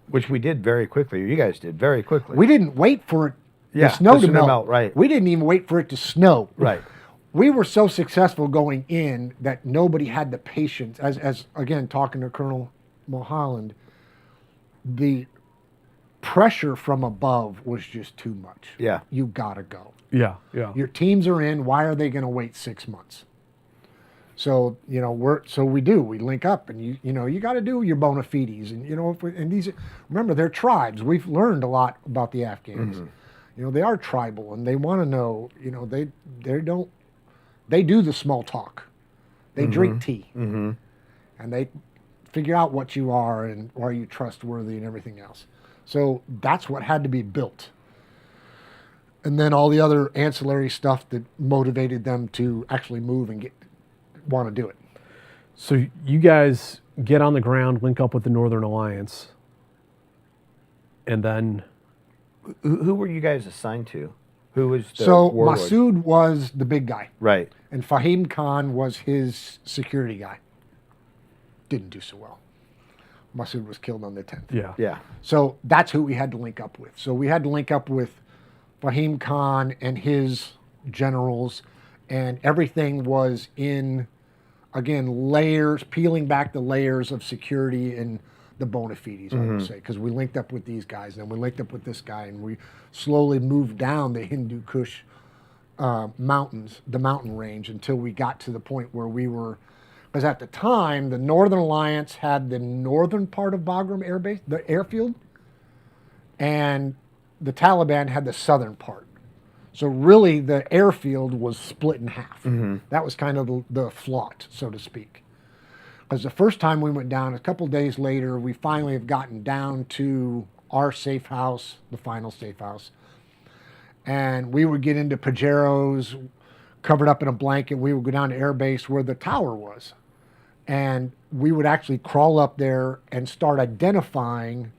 Which we did very quickly. You guys did very quickly. We didn't wait for it, Yeah, the snow the to snow melt. right. We didn't even wait for it to snow. Right. We were so successful going in that nobody had the patience. As again, talking to Colonel Mulholland, the pressure from above was just too much. Yeah. You gotta go. Yeah. Your teams are in. Why are they going to wait 6 months? So we link up, and you got to do your bona fides, and these, remember, they're tribes. We've learned a lot about the Afghans. Mm-hmm. They are tribal, and they want to know. They do the small talk. They drink tea, and they figure out what you are and are you trustworthy and everything else. So that's what had to be built. And then all the other ancillary stuff that motivated them to actually move and want to do it. So you guys get on the ground, link up with the Northern Alliance, and then Who were you guys assigned to? Who was the So warlord? Masood was the big guy, Right. and Fahim Khan was his security guy. Didn't do so well. Masood was killed on the 10th. yeah. Yeah. So that's who we had to link up with. So we had to link up with Fahim Khan and his generals, and everything was in, again, layers, peeling back the layers of security and the bona fides, I would say, because we linked up with these guys, and then we linked up with this guy, and we slowly moved down the Hindu Kush mountains, the mountain range, until we got to the point where we were, because at the time, the Northern Alliance had the northern part of Bagram Air Base, the airfield, and the Taliban had the southern part. So really, the airfield was split in half. That was kind of the flaunt, so to speak. Because the first time we went down, a couple days later, we finally have gotten down to our safe house, the final safe house. And we would get into Pajeros, covered up in a blanket. We would go down to air base where the tower was. And we would actually crawl up there and start identifying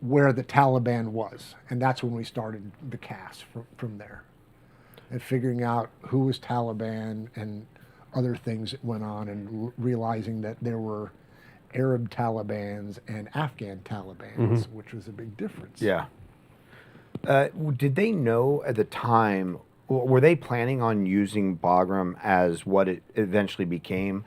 where the Taliban was. And that's when we started the cast from there. And figuring out who was Taliban and other things that went on, and realizing that there were Arab Talibans and Afghan Talibans, which was a big difference. Yeah. Did they know at the time, were they planning on using Bagram as what it eventually became?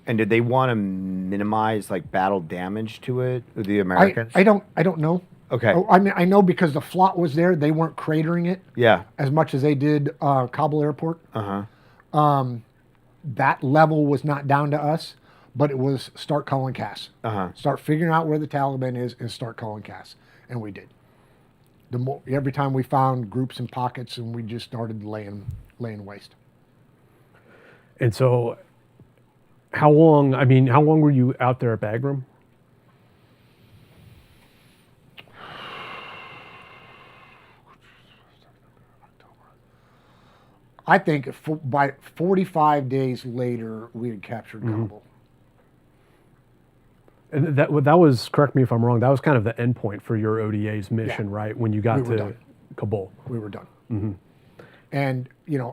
And did they want to minimize like battle damage to it, the Americans? I don't know. Okay. I mean, I know because the FLOT was there, they weren't cratering it Yeah. as much as they did Kabul airport. Uh-huh. That level was not down to us, but it was start calling CAS. Uh-huh. Start figuring out where the Taliban is and start calling CAS. And we did. Every time we found groups and pockets, and we just started laying waste. And so, how long were you out there at Bagram? I think by 45 days later, we had captured Kabul. And that was, correct me if I'm wrong, that was kind of the end point for your ODA's mission, Yeah. right? When you got We were to done. Kabul. We were done. And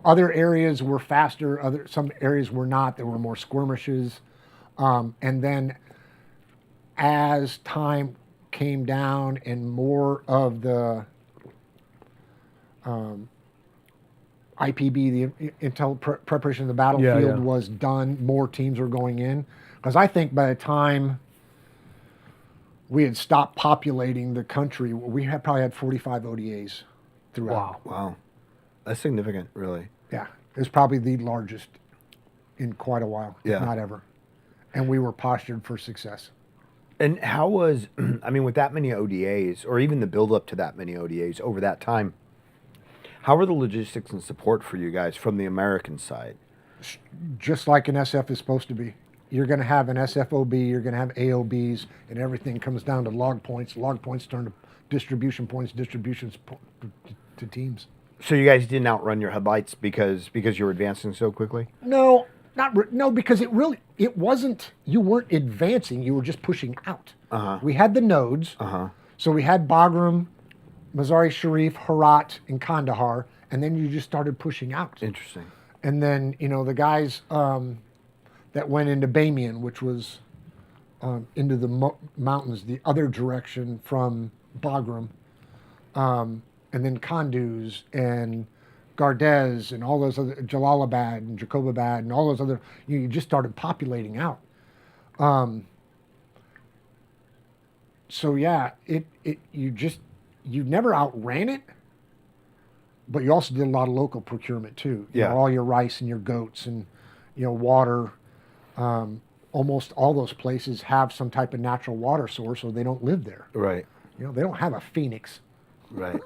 other areas were faster. Some areas were not. There were more skirmishes. And then, as time came down and more of the IPB, the intel preparation of the battlefield, was done, more teams were going in. Because I think by the time we had stopped populating the country, we probably had 45 ODAs throughout. Wow. That's significant, really. Yeah, it was probably the largest in quite a while, if not ever. And we were postured for success. And how was, I mean, with that many ODAs, or even the build-up to that many ODAs over that time, how were the logistics and support for you guys from the American side? Just like an SF is supposed to be. You're going to have an SFOB, you're going to have AOBs, and everything comes down to log points. Log points turn to distribution points, distributions to teams. So you guys didn't outrun your headlights because you were advancing so quickly? No, no, because it wasn't. You weren't advancing. You were just pushing out. We had the nodes. So we had Bagram, Mazar-e Sharif, Herat, and Kandahar, and then you just started pushing out. Interesting. And then the guys that went into Bamiyan, which was into the mountains, the other direction from Bagram. And then Kunduz and Gardez and all those other, Jalalabad and Jacobabad and all those other, you just started populating out. So yeah, you never outran it, but you also did a lot of local procurement too. You know, all your rice and your goats and, water. Almost all those places have some type of natural water source, or they don't live there. Right. They don't have a Phoenix. Right.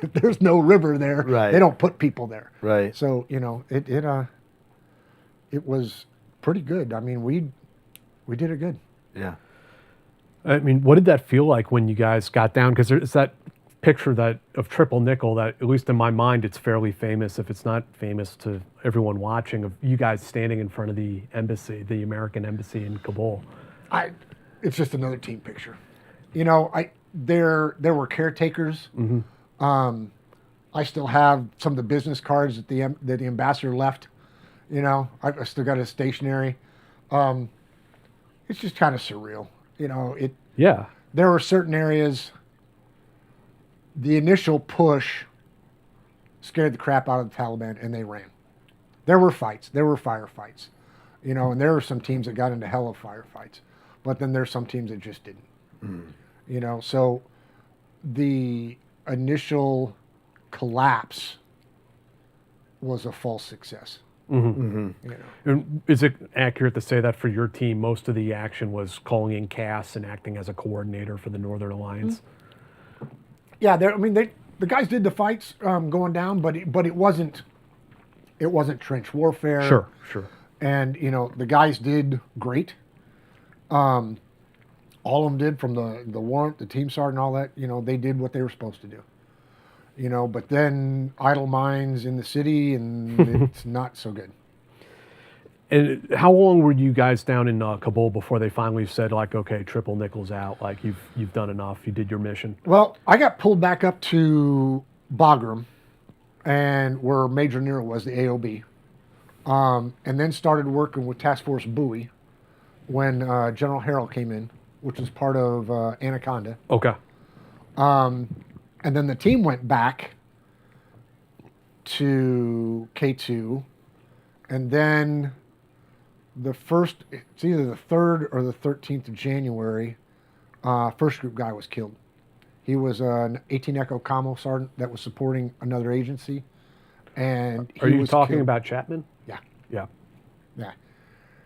If there's no river there, they don't put people there. Right. So, it was pretty good. I mean, we did it good. Yeah. I mean, what did that feel like when you guys got down? Because there's that picture of Triple Nickel that, at least in my mind, it's fairly famous, if it's not famous to everyone watching, of you guys standing in front of the embassy, the American embassy in Kabul. It's just another team picture. There were caretakers. I still have some of the business cards that the ambassador left. I still got his stationery. It's just kind of surreal. There were certain areas. The initial push scared the crap out of the Taliban, and they ran. There were fights. There were firefights. And there were some teams that got into hell of firefights. But then there's some teams that just didn't. So the initial collapse was a false success. And is it accurate to say that for your team, most of the action was calling in CAS and acting as a coordinator for the Northern Alliance? Yeah, the guys did the fights going down, but it wasn't trench warfare. Sure. And the guys did great. All of them did, from the warrant, the team sergeant, all that. They did what they were supposed to do. but then idle minds in the city, and it's not so good. And how long were you guys down in Kabul before they finally said, like, okay, triple nickels out, like you've done enough, you did your mission? Well, I got pulled back up to Bagram, and where Major Nero was, the AOB, and then started working with Task Force Bowie when General Harrell came in, which was part of Anaconda. Okay. And then the team went back to K2, and then it's either the 3rd or the 13th of January, first group guy was killed. He was an 18 Echo Commo sergeant that was supporting another agency. And Are you talking killed. about Chapman? Yeah. Yeah. Yeah.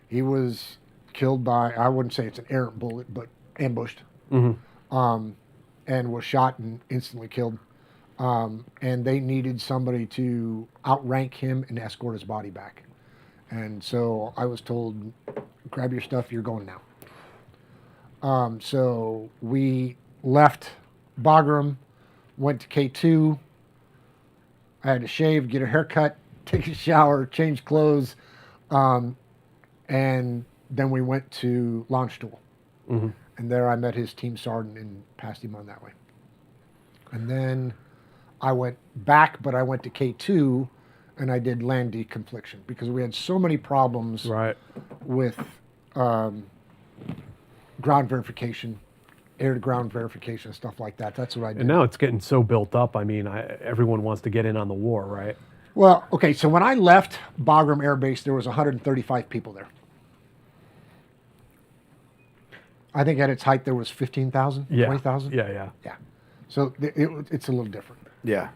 He was killed by, I wouldn't say it's an errant bullet, but ambushed. And was shot and instantly killed. And they needed somebody to outrank him and escort his body back. And so I was told, grab your stuff, you're going now. So we left Bagram, went to K2. I had to shave, get a haircut, take a shower, change clothes. And then we went to Launchtool. And there I met his team sergeant and passed him on that way. And then I went back, but I went to K2 and I did land deconfliction because we had so many problems with ground verification, air-to-ground verification, stuff like that. That's what I did. And now it's getting so built up. I mean, everyone wants to get in on the war, right? Well, okay, so when I left Bagram Air Base, there was 135 people there. I think at its height there was 15,000, 20,000. Yeah. So it's a little different. Yeah.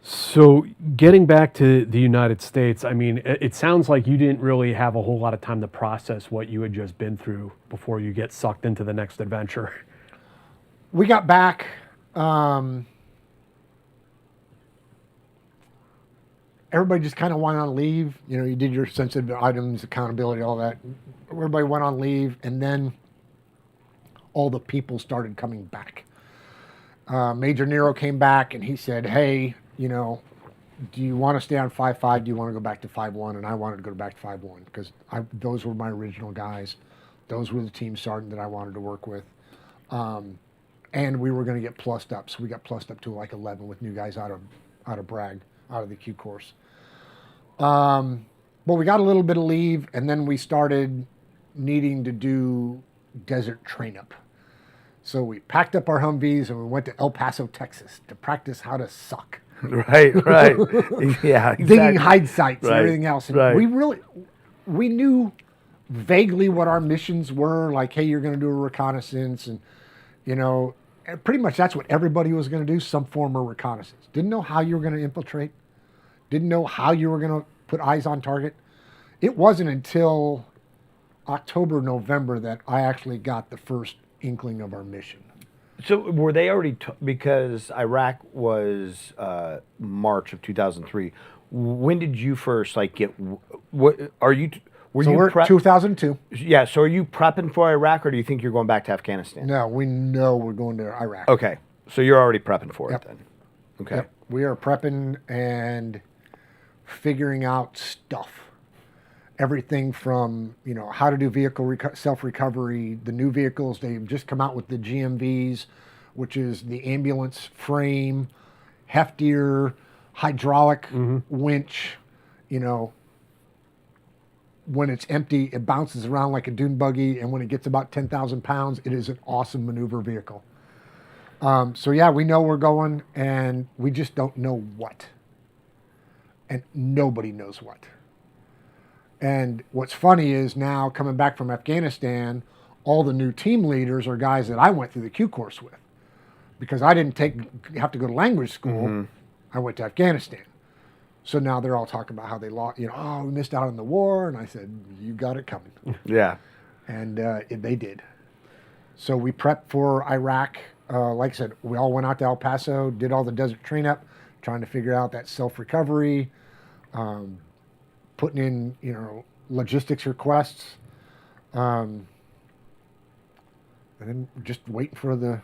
So getting back to the United States, I mean, it sounds like you didn't really have a whole lot of time to process what you had just been through before you get sucked into the next adventure. We got back. Everybody just kind of went on leave. You did your sensitive items, accountability, all that. Everybody went on leave, and then all the people started coming back. Major Nero came back, and he said, hey, do you want to stay on 5.5? Do you want to go back to 5.1? And I wanted to go back to 5.1 because those were my original guys. Those were the team sergeant that I wanted to work with. And we were going to get plussed up. So we got plussed up to like 11 with new guys out of Bragg, out of the Q course. But we got a little bit of leave, and then we started needing to do desert train up. So we packed up our Humvees and we went to El Paso, Texas to practice how to suck. Right. Yeah, exactly. Digging hide sites and everything else. And we knew vaguely what our missions were, like, hey, you're going to do a reconnaissance, and and pretty much that's what everybody was going to do, some form of reconnaissance. Didn't know how you were going to infiltrate. Didn't know how you were going to put eyes on target. It wasn't until October, November that I actually got the first inkling of our mission. So were they already, because Iraq was March of 2003, when did you first get, what are you, were so you we're 2002. Yeah, so are you prepping for Iraq, or do you think you're going back to Afghanistan? No, we know we're going to Iraq. Okay, so you're already prepping for it then. Okay. Yep. We are prepping and figuring out stuff. Everything from, how to do vehicle self-recovery, the new vehicles. They've just come out with the GMVs, which is the ambulance frame, heftier, hydraulic winch. When it's empty, it bounces around like a dune buggy, and when it gets about 10,000 pounds, it is an awesome maneuver vehicle. So yeah, we know we're going, and we just don't know what. And nobody knows what. And what's funny is now coming back from Afghanistan, all the new team leaders are guys that I went through the Q course with, because I didn't have to go to language school. I went to Afghanistan. So now they're all talking about how they lost, we missed out on the war. And I said, you got it coming. Yeah. And they did. So we prepped for Iraq. Like I said, we all went out to El Paso, did all the desert train up, trying to figure out that self-recovery, putting in, logistics requests, and then just waiting for the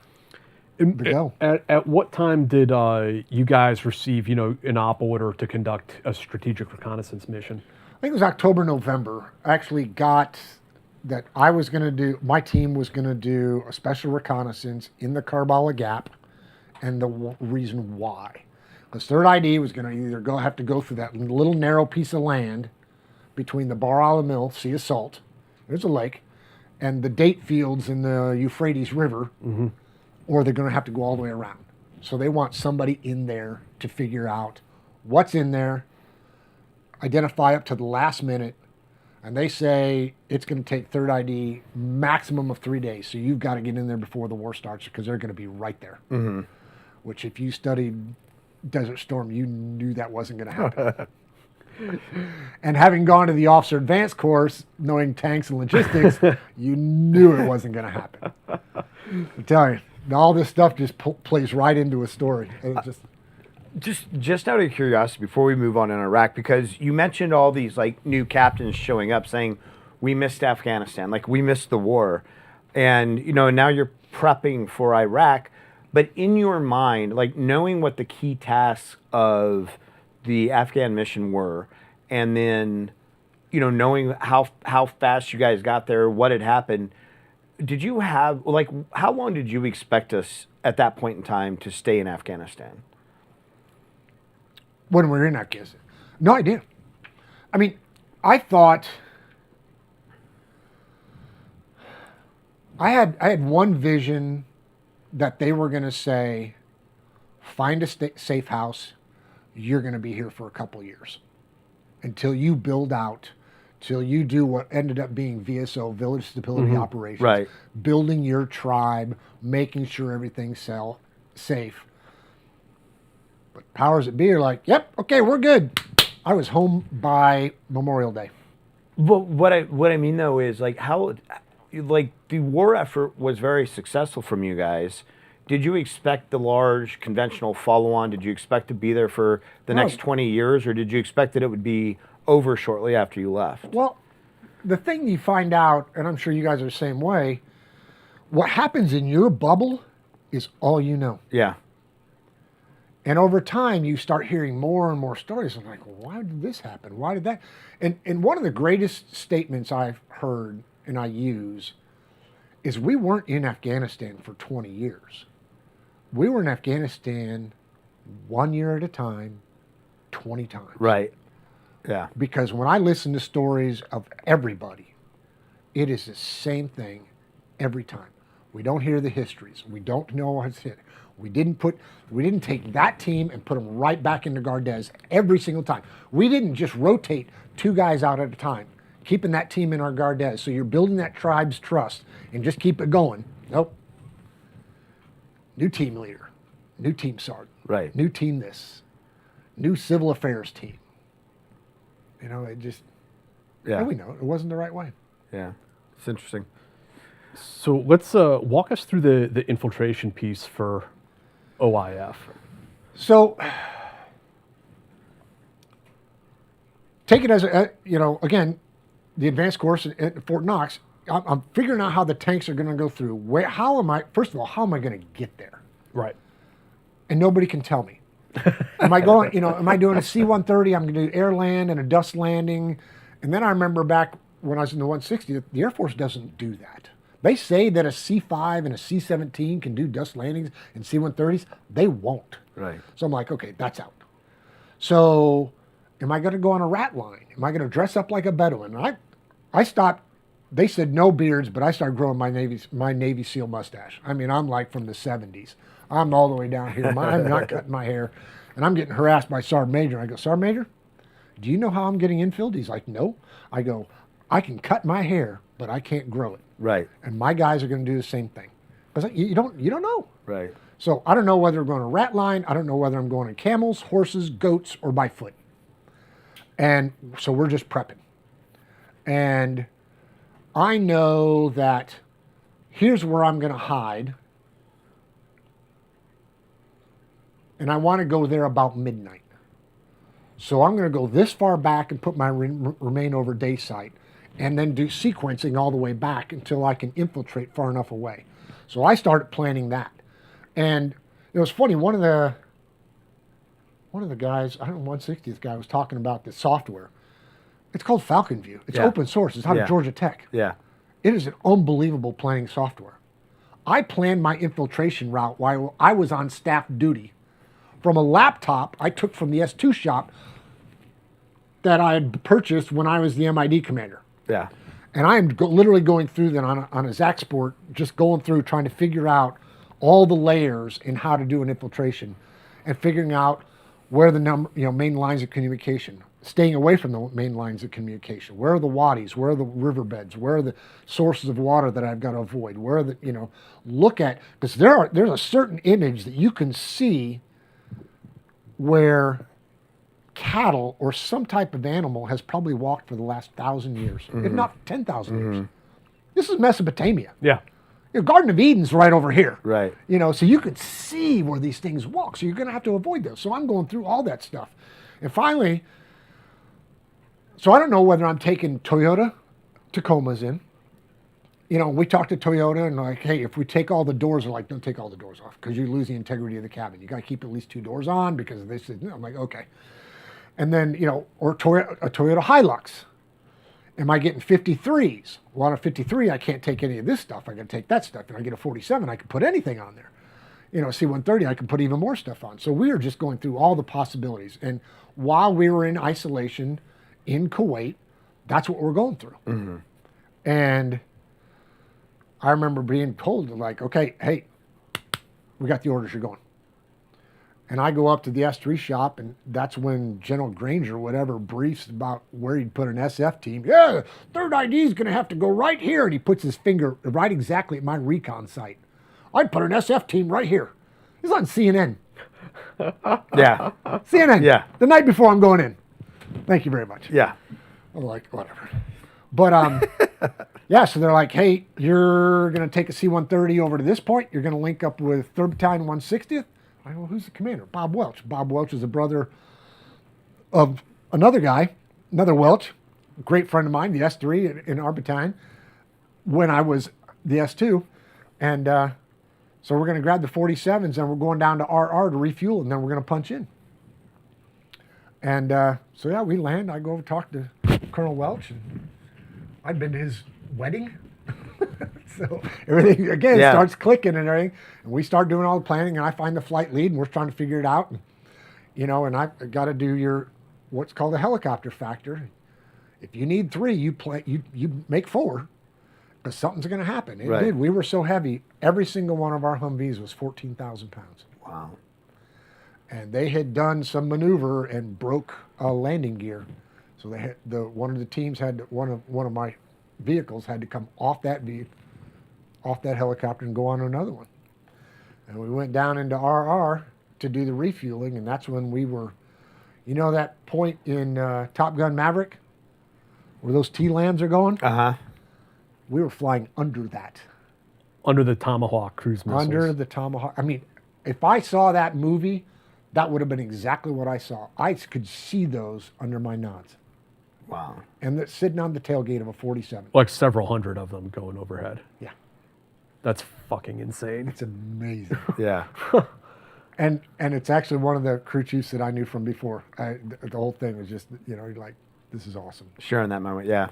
to go. At what time did you guys receive, an op order to conduct a strategic reconnaissance mission? I think it was October, November. I actually got that my team was going to do a special reconnaissance in the Karbala Gap, and the reason why. Because 3rd ID was going to either have to go through that little narrow piece of land between the Bar Ala Mill, Sea of Salt, there's a lake, and the date fields in the Euphrates River, or they're going to have to go all the way around. So they want somebody in there to figure out what's in there, identify up to the last minute, and they say it's going to take 3rd ID maximum of 3 days. So you've got to get in there before the war starts because they're going to be right there. Which if you studied Desert Storm, you knew that wasn't going to happen. And having gone to the officer advanced course, knowing tanks and logistics, you knew it wasn't going to happen. I'm telling you, all this stuff just plays right into a story. And it Just out of curiosity, before we move on in Iraq, because you mentioned all these like new captains showing up saying, we missed Afghanistan, like we missed the war. And, now you're prepping for Iraq. But in your mind, like knowing what the key tasks of the Afghan mission were, and then, knowing how fast you guys got there, what had happened, did you have, like, how long did you expect us at that point in time to stay in Afghanistan? when we were in Afghanistan. No idea. I mean, I thought I had one vision that they were going to say, find a safe house. You're going to be here for a couple years until you build out, till you do what ended up being VSO, Village Stability Operations, right. Building your tribe, making sure everything's safe. But powers that be are like, yep, okay, we're good. I was home by Memorial Day. But what I mean though is like how, like the war effort was very successful from you guys. Did you expect the large conventional follow-on? Did you expect to be there for the next 20 years, or did you expect that it would be over shortly after you left? Well, the thing you find out, and I'm sure you guys are the same way, what happens in your bubble is all you know. Yeah. And over time, you start hearing more and more stories. I'm like, well, why did this happen? Why did that? And one of the greatest statements I've heard and I use is we weren't in Afghanistan for 20 years. We were in Afghanistan 1 year at a time, 20 times. Right. Yeah. Because when I listen to stories of everybody, it is the same thing every time. We don't hear the histories. We don't know what's hit. We didn't take that team and put them right back into Gardez every single time. We didn't just rotate two guys out at a time, keeping that team in our Gardez. So you're building that tribe's trust and just keep it going. Nope. New team leader, new team sergeant, right. New team this, new civil affairs team. You know, it just, yeah. We know it wasn't the right way. Yeah, it's interesting. So let's walk us through the infiltration piece for OIF. So take it as again, the advanced course at Fort Knox. I'm figuring out how the tanks are going to go through. First of all, how am I going to get there? Right. And nobody can tell me. Am I doing a C-130? I'm going to do air land and a dust landing. And then I remember back when I was in the 160, the Air Force doesn't do that. They say that a C-5 and a C-17 can do dust landings and C-130s. They won't. Right. So I'm like, okay, that's out. So am I going to go on a rat line? Am I going to dress up like a Bedouin? I stopped. They said no beards, but I started growing my Navy SEAL mustache. I mean, I'm like from the 70s. I'm all the way down here. I'm not cutting my hair. And I'm getting harassed by Sergeant Major. I go, Sergeant Major, do you know how I'm getting infilled? He's like, no. I go, I can cut my hair, but I can't grow it. Right. And my guys are going to do the same thing. I was like, you don't know. Right. So I don't know whether I'm going on a rat line. I don't know whether I'm going on camels, horses, goats, or by foot. And so we're just prepping. And I know that here's where I'm going to hide. And I want to go there about midnight. So I'm going to go this far back and put my remain over day sight and then do sequencing all the way back until I can infiltrate far enough away. So I started planning that. And it was funny. One of the guys, I don't know, 160th guy was talking about the software. It's called Falcon View. It's open source. It's out of Georgia Tech. Yeah. It is an unbelievable planning software. I planned my infiltration route while I was on staff duty from a laptop I took from the S2 shop that I had purchased when I was the MID commander. Yeah. And I am literally going through that on a Zaxport, just going through trying to figure out all the layers in how to do an infiltration and figuring out where the main lines of communication, staying away from the main lines of communication. Where are the wadis? Where are the riverbeds? Where are the sources of water that I've got to avoid? Where are the, look at, because there's a certain image that you can see where cattle or some type of animal has probably walked for the last 1,000 years, if not 10,000 years. This is Mesopotamia. Yeah. Garden of Eden's right over here. Right. So you could see where these things walk. So you're going to have to avoid those. So I'm going through all that stuff. And finally, so I don't know whether I'm taking Toyota Tacomas in. We talked to Toyota and like, hey, if we take all the doors, they're like, don't take all the doors off because you lose the integrity of the cabin. You got to keep at least 2 doors on because they said, I'm like, okay. And then, or a Toyota Hilux. Am I getting 53s? Well, on a 53, I can't take any of this stuff. I got to take that stuff. If I get a 47, I can put anything on there. C-130, I can put even more stuff on. So we were just going through all the possibilities. And while we were in isolation in Kuwait, that's what we're going through. And I remember being told, like, okay, hey, we got the orders, you're going. And I go up to the S3 shop, and that's when General Granger, or whatever, briefs about where he'd put an SF team. Yeah, third ID is going to have to go right here. And he puts his finger right exactly at my recon site. I'd put an SF team right here. He's on CNN. Yeah. CNN. Yeah. The night before I'm going in. Thank you very much. Yeah. I'm like, whatever. But, yeah, so they're like, hey, you're going to take a C-130 over to this point. You're going to link up with 3rd Battalion 160th. I go, who's the commander? Bob Welch. Bob Welch is a brother of another guy, another Welch, a great friend of mine, the S3 in our battalion, when I was the S2. And so we're going to grab the 47s and we're going down to RR to refuel, and then we're going to punch in. And so, yeah, we land. I go over and talk to Colonel Welch. And I'd been to his wedding. So everything, again, starts clicking and everything. And we start doing all the planning, and I find the flight lead, and we're trying to figure it out. And, and I got to do what's called a helicopter factor. If you need 3, you make 4, because something's going to happen. It did. We were so heavy. Every single one of our Humvees was 14,000 pounds. Wow. And they had done some maneuver and broke a landing gear. So they had one of the teams had one of my vehicles had to come off that helicopter and go on to another one. And we went down into RR to do the refueling, and that's when we were, that point in Top Gun Maverick where those T-Lambs are going? We were flying under that. Under the Tomahawk cruise missiles. Under the Tomahawk. I mean, if I saw that movie, that would have been exactly what I saw. I could see those under my nods. Wow. And they're sitting on the tailgate of a 47. Like several hundred of them going overhead. Yeah. That's fucking insane. It's amazing. Yeah. And it's actually one of the crew chiefs that I knew from before. The whole thing was just, you're like, this is awesome. Sharing that moment, yeah.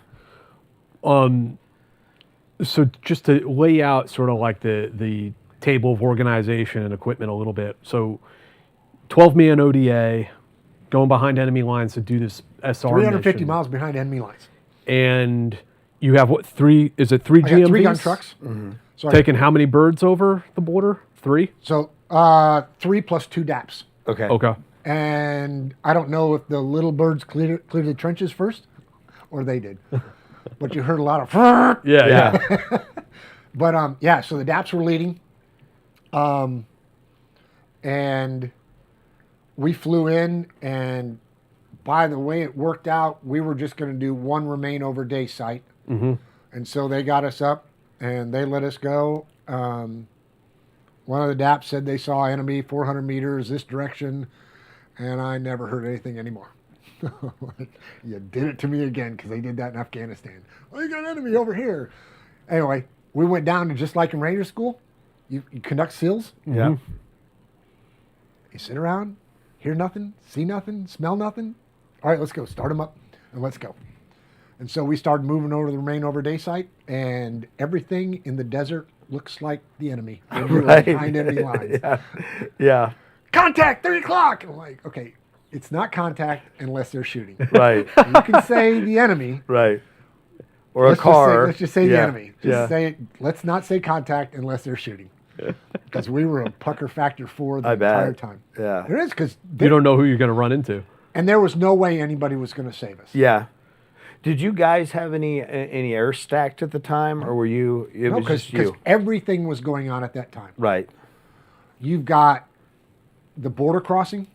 So just to lay out sort of like the table of organization and equipment a little bit. So 12-man ODA, going behind enemy lines to do this SR 350 mission. miles behind enemy lines. And you have what, 3 I got GMVs? 3 gun trucks. So Taking how many birds over the border? 3? So 3 plus 2 DAPs. Okay. Okay. And I don't know if the little birds cleared the trenches first or they did. But you heard a lot of Yeah. But yeah, so the DAPs were leading. And we flew in, and by the way it worked out, we were just going to do 1 remain over day site. And so they got us up and they let us go. One of the DAPs said they saw enemy 400 meters this direction, and I never heard anything anymore. You did it to me again, because they did that in Afghanistan. Oh, you got enemy over here. Anyway, we went down to just like in Ranger School, You conduct SEALs. Yeah. You sit around, hear nothing, see nothing, smell nothing. All right, let's go. Start them up and let's go. And so we started moving over to the Remain Over Day site, and everything in the desert looks like the enemy. And we were behind enemy lines. Yeah. Contact, 3 o'clock. And I'm like, okay, it's not contact unless they're shooting. Right. You can say the enemy. Right. Or Let's a car. Let's just say the enemy. Just Yeah. say it. Let's not say contact unless they're shooting. Because we were a pucker factor 4 the I bet. entire time. Yeah. There is, because You don't know who you're going to run into. and there was no way anybody was going to save us. Yeah. Did you guys have any air stacked at the time, or were you? It No, was just because you. everything was going on at that time. Right. You've got the border crossing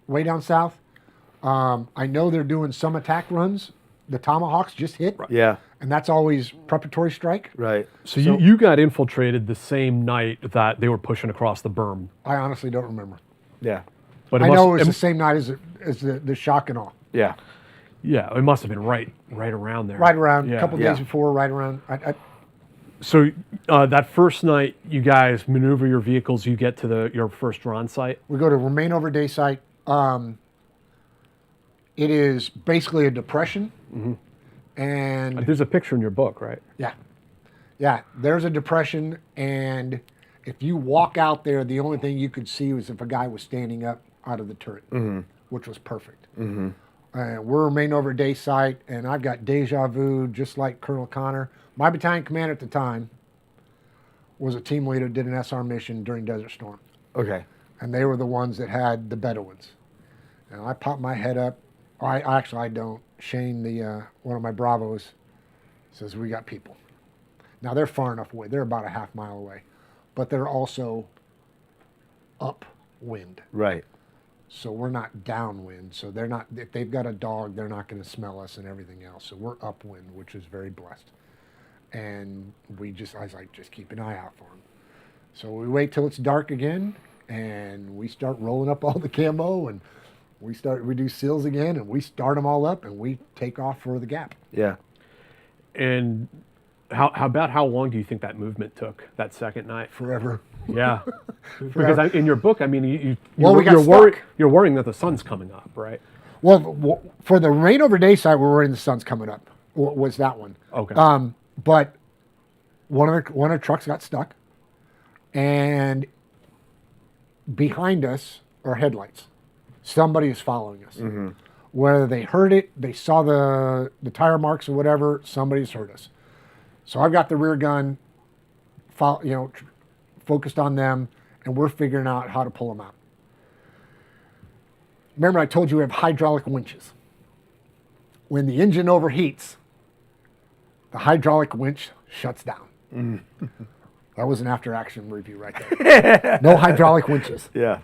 way down south. I know they're doing some attack runs. The Tomahawks just hit, Yeah. and that's always preparatory strike. Right. So you got infiltrated the same night that they were pushing across the berm. I honestly don't remember. Yeah. But I know it was the same night as the shock and awe. Yeah. yeah, it must have been right around there. Right around, Yeah. a couple Yeah. days before, right around. So that first night, you guys maneuver your vehicles. You get to your first run site. We go to Remain Over Day site. It is basically a depression. And There's a picture in your book, right? yeah, there's a depression. And if you walk out there, the only thing you could see was if a guy was standing up out of the turret, which was perfect. We're Remain Over Day site, and I've got deja vu, just like Colonel Connor. My battalion commander at the time was a team leader, did an SR mission during Desert Storm. Okay. And they were the ones that had the Bedouins. And I popped my head up. I don't. Shane, one of my Bravos, says, we got people. Now, they're far enough away. They're about a half mile away. But they're also upwind. Right. So we're not downwind. So they're not, if they've got a dog, they're not going to smell us and everything else. So we're upwind, which is very blessed. And I was like, just keep an eye out for them. So we wait till it's dark again, and we start rolling up all the camo, and we do SEALs again, and we start them all up, and we take off for the gap. Yeah. And how long do you think that movement took? That second night? Forever. Yeah. Because in your book, I mean, Well, we got you're worrying that the sun's coming up, right? Well, for the Remain Over Day side, we're worrying the sun's coming up. Was that one? Okay. But one of the trucks got stuck, and behind us are headlights. Somebody is following us. Whether they heard it, they saw the tire marks or whatever, somebody's heard us. So I've got the rear gun, focused on them, and we're figuring out how to pull them out. Remember, I told you we have hydraulic winches. When the engine overheats, the hydraulic winch shuts down. That was an after-action review right there. No hydraulic winches. Yeah.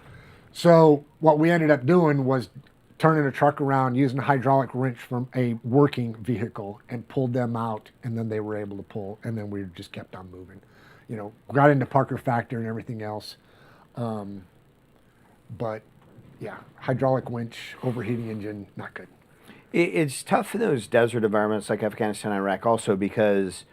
So what we ended up doing was turning a truck around, using a hydraulic wrench from a working vehicle, and pulled them out, and then they were able to pull, and then we just kept on moving. Got into Parker Factor and everything else. But yeah, hydraulic winch, overheating engine, not good. It's tough in those desert environments like Afghanistan and Iraq also because,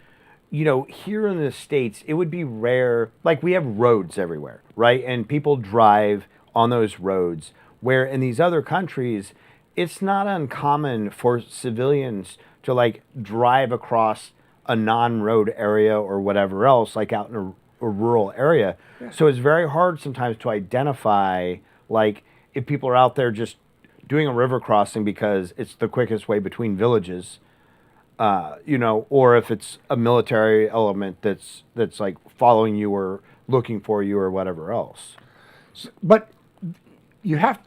here in the States, it would be rare. Like, we have roads everywhere, right? And people drive on those roads, where in these other countries, it's not uncommon for civilians to, drive across a non-road area or whatever else, like out in a rural area. Yeah. So it's very hard sometimes to identify, if people are out there just doing a river crossing because it's the quickest way between villages, or if it's a military element that's following you or looking for you or whatever else. But you have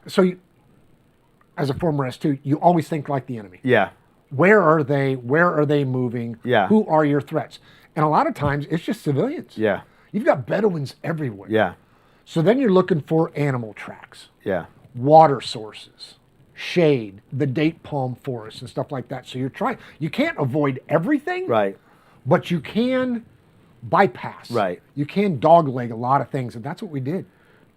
as a former S2, you always think like the enemy. Yeah. Where are they? Where are they moving? Yeah. Who are your threats? And a lot of times it's just civilians. Yeah. You've got Bedouins everywhere. Yeah. So then you're looking for animal tracks. Yeah. Water sources, shade, the date palm forest and stuff like that. So you can't avoid everything. Right. But you can bypass. Right. You can dogleg a lot of things, and that's what we did.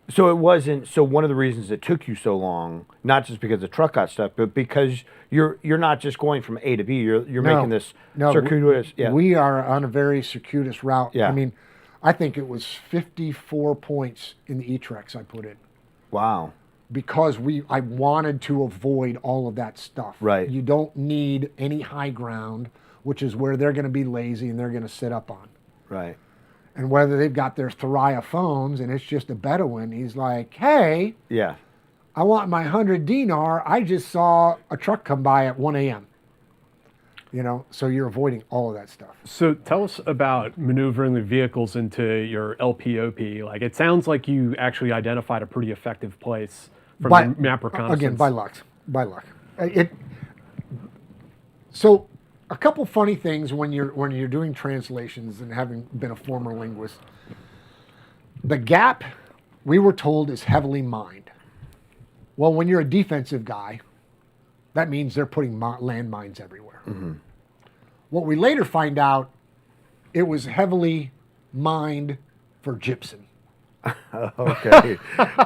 So one of the reasons it took you so long, not just because the truck got stuck, but because you're not just going from A to B, you're making this circuitous. We are on a very circuitous route. Yeah. I mean, I think it was 54 points in the E-Trex I put in. Wow. Because I wanted to avoid all of that stuff. Right. You don't need any high ground, which is where they're going to be lazy and they're going to sit up on. Right. And whether they've got their Thuraya phones and it's just a Bedouin, he's like, hey, Yeah. I want my 100 dinar. I just saw a truck come by at 1 a.m. You know, so you're avoiding all of that stuff. So tell us about maneuvering the vehicles into your LPOP. Like, it sounds like you actually identified a pretty effective place from the map reconnaissance. Again, by luck. So a couple funny things when you're doing translations and having been a former linguist. The gap, we were told, is heavily mined. Well, when you're a defensive guy, that means they're putting landmines everywhere. Mm-hmm. What we later find out, it was heavily mined for gypsum. Okay.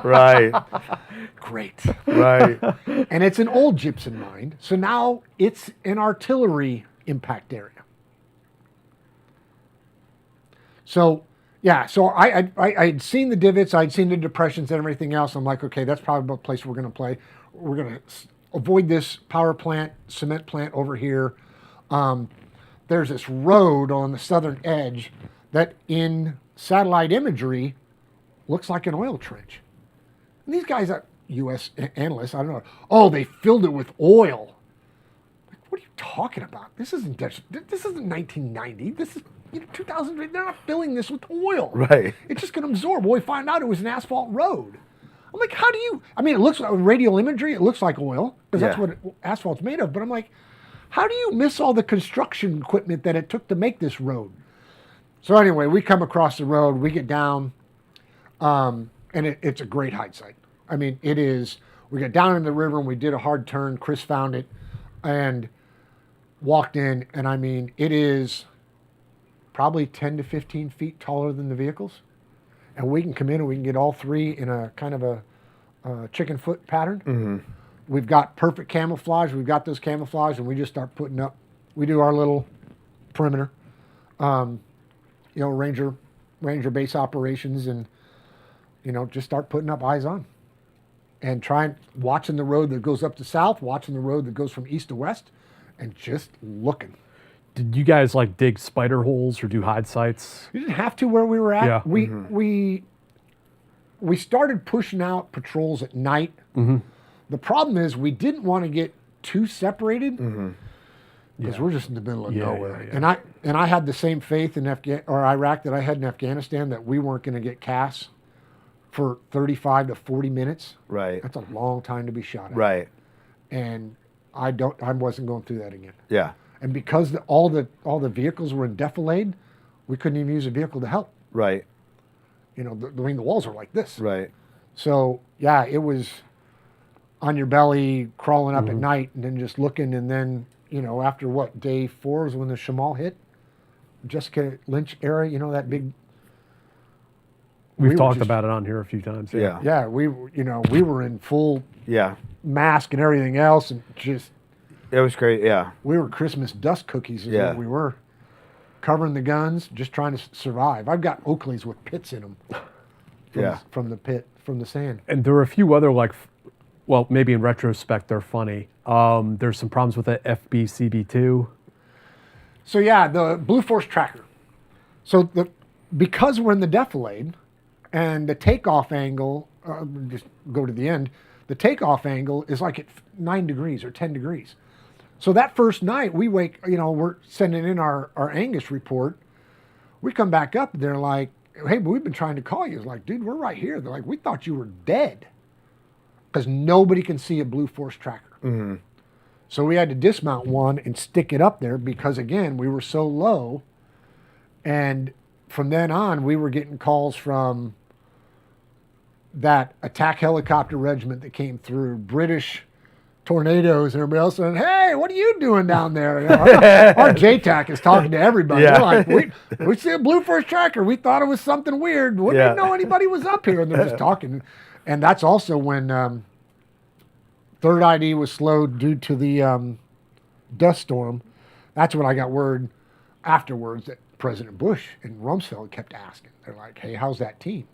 Right. Great. Right. And it's an old gypsum mine, so now it's an artillery impact area. So, yeah, so I'd seen the divots, I'd seen the depressions and everything else. I'm like, okay, that's probably the place we're going to play. We're going to avoid this power plant, cement plant over here. There's this road on the southern edge that in satellite imagery looks like an oil trench. And these guys are U.S. analysts, I don't know. Oh, they filled it with oil. Like, what are you talking about? This isn't 1990. This is 2000. They're not filling this with oil. Right. It's just going to absorb. Well, we find out it was an asphalt road. I'm like, how do you? I mean, it looks like radial imagery. It looks like oil because that's what asphalt's made of. But I'm like, how do you miss all the construction equipment that it took to make this road? So anyway, we come across the road. We get down. And it's a great hide site. I mean, it is. We got down in the river and we did a hard turn. Chris found it and walked in. And I mean, it is probably 10 to 15 feet taller than the vehicles. And we can come in and we can get all three in a kind of a chicken foot pattern. Mm-hmm. We've got perfect camouflage. We've got those camouflage and we just start putting up. We do our little perimeter, ranger base operations and, just start putting up eyes on and watching the road that goes up to south, watching the road that goes from east to west, and just looking. Did you guys like dig spider holes or do hide sites? You didn't have to where we were at. Yeah. We started pushing out patrols at night. Mm-hmm. The problem is we didn't want to get too separated because we're just in the middle of nowhere. Yeah. And I had the same faith in Iraq that I had in Afghanistan that we weren't going to get CAS for 35 to 40 minutes. Right. That's a long time to be shot at. Right. And I wasn't going through that again. Yeah. And because all the vehicles were in defilade, we couldn't even use a vehicle to help. Right. The walls are like this. Right. So yeah, it was on your belly, crawling up at night, and then just looking, and then after day 4 is when the Shamal hit, Jessica Lynch era. That big. We've talked about it on here a few times. Yeah. Yeah, we were in full Yeah. mask and everything else, and just. It was great. Yeah. We were Christmas dust cookies is what we were. Covering the guns, just trying to survive. I've got Oakleys with pits in them. From the pit, from the sand. And there were a few other maybe in retrospect they're funny. There's some problems with the FBCB2. So yeah, the Blue Force tracker. So because we're in the defilade, and the takeoff angle, just go to the end, the takeoff angle is like at 9 degrees or 10 degrees. So that first night we we're sending in our Angus report. We come back up, they're like, hey, but we've been trying to call you. It's like, dude, we're right here. They're like, we thought you were dead. Because nobody can see a Blue Force tracker. Mm-hmm. So we had to dismount one and stick it up there because, again, we were so low. And from then on, we were getting calls from that attack helicopter regiment that came through, British Tornadoes, and everybody else saying, hey, what are you doing down there? Our JTAC is talking to everybody. Yeah. They're like, we see a Blue Force tracker. We thought it was something weird. We didn't know anybody was up here. And they're just talking. And that's also when third ID was slowed due to the dust storm. That's when I got word afterwards that President Bush and Rumsfeld kept asking. They're like, hey, how's that team?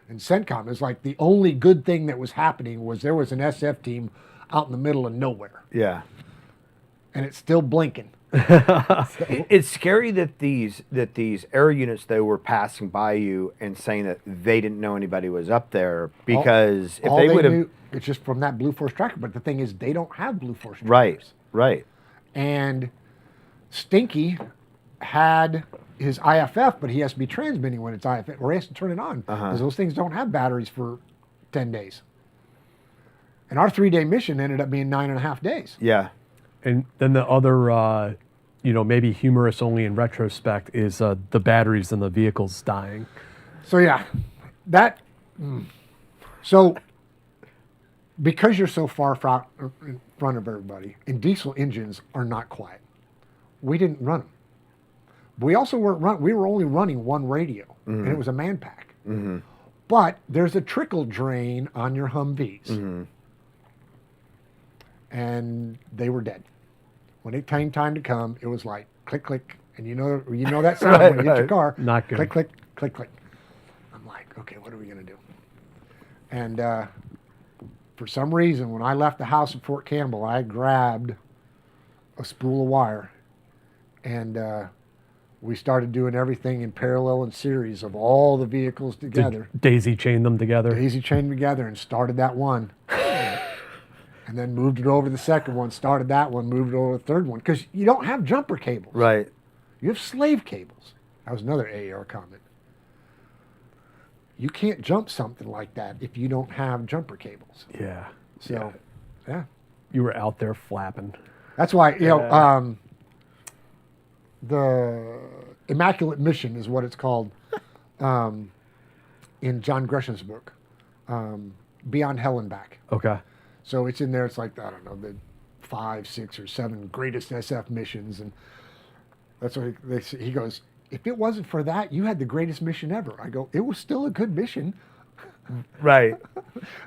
And CENTCOM is like the only good thing that was happening was there was an SF team out in the middle of nowhere. Yeah. And it's still blinking. It's scary that these air units though were passing by you and saying that they didn't know anybody was up there because if they would have, it's just from that Blue Force tracker. But the thing is, they don't have Blue Force trackers. Right. And Stinky had his IFF, but he has to be transmitting when it's IFF, or he has to turn it on because those things don't have batteries for 10 days. And our 3-day mission ended up being 9.5 days. Yeah. And then the other, maybe humorous only in retrospect is the batteries in the vehicles dying. So yeah, that. So because you're so far in front of everybody, and diesel engines are not quiet, we didn't run them. We also weren't run. We were only running one radio, and it was a man pack. Mm-hmm. But there's a trickle drain on your Humvees, Mm-hmm. and they were dead. When it came time to come, it was like click click, and you know that sound when you hit your car. Not good. Click click click click. I'm like, okay, what are we gonna do? And for some reason, when I left the house at Fort Campbell, I grabbed a spool of wire, and we started doing everything in parallel and series of all the vehicles together. Daisy chained them together. Daisy chained together and started that one. And then moved it over to the second one, started that one, moved it over to the third one. Because you don't have jumper cables. Right. You have slave cables. That was another AAR comment. You can't jump something like that if you don't have jumper cables. Yeah. So, yeah. You were out there flapping. That's why, the Immaculate Mission is what it's called in John Gresham's book, Beyond Hell and Back. Okay. So it's in there. It's like, I don't know, the 5, 6, or 7 greatest SF missions, and that's what he goes. If it wasn't for that, you had the greatest mission ever. I go, it was still a good mission. Right.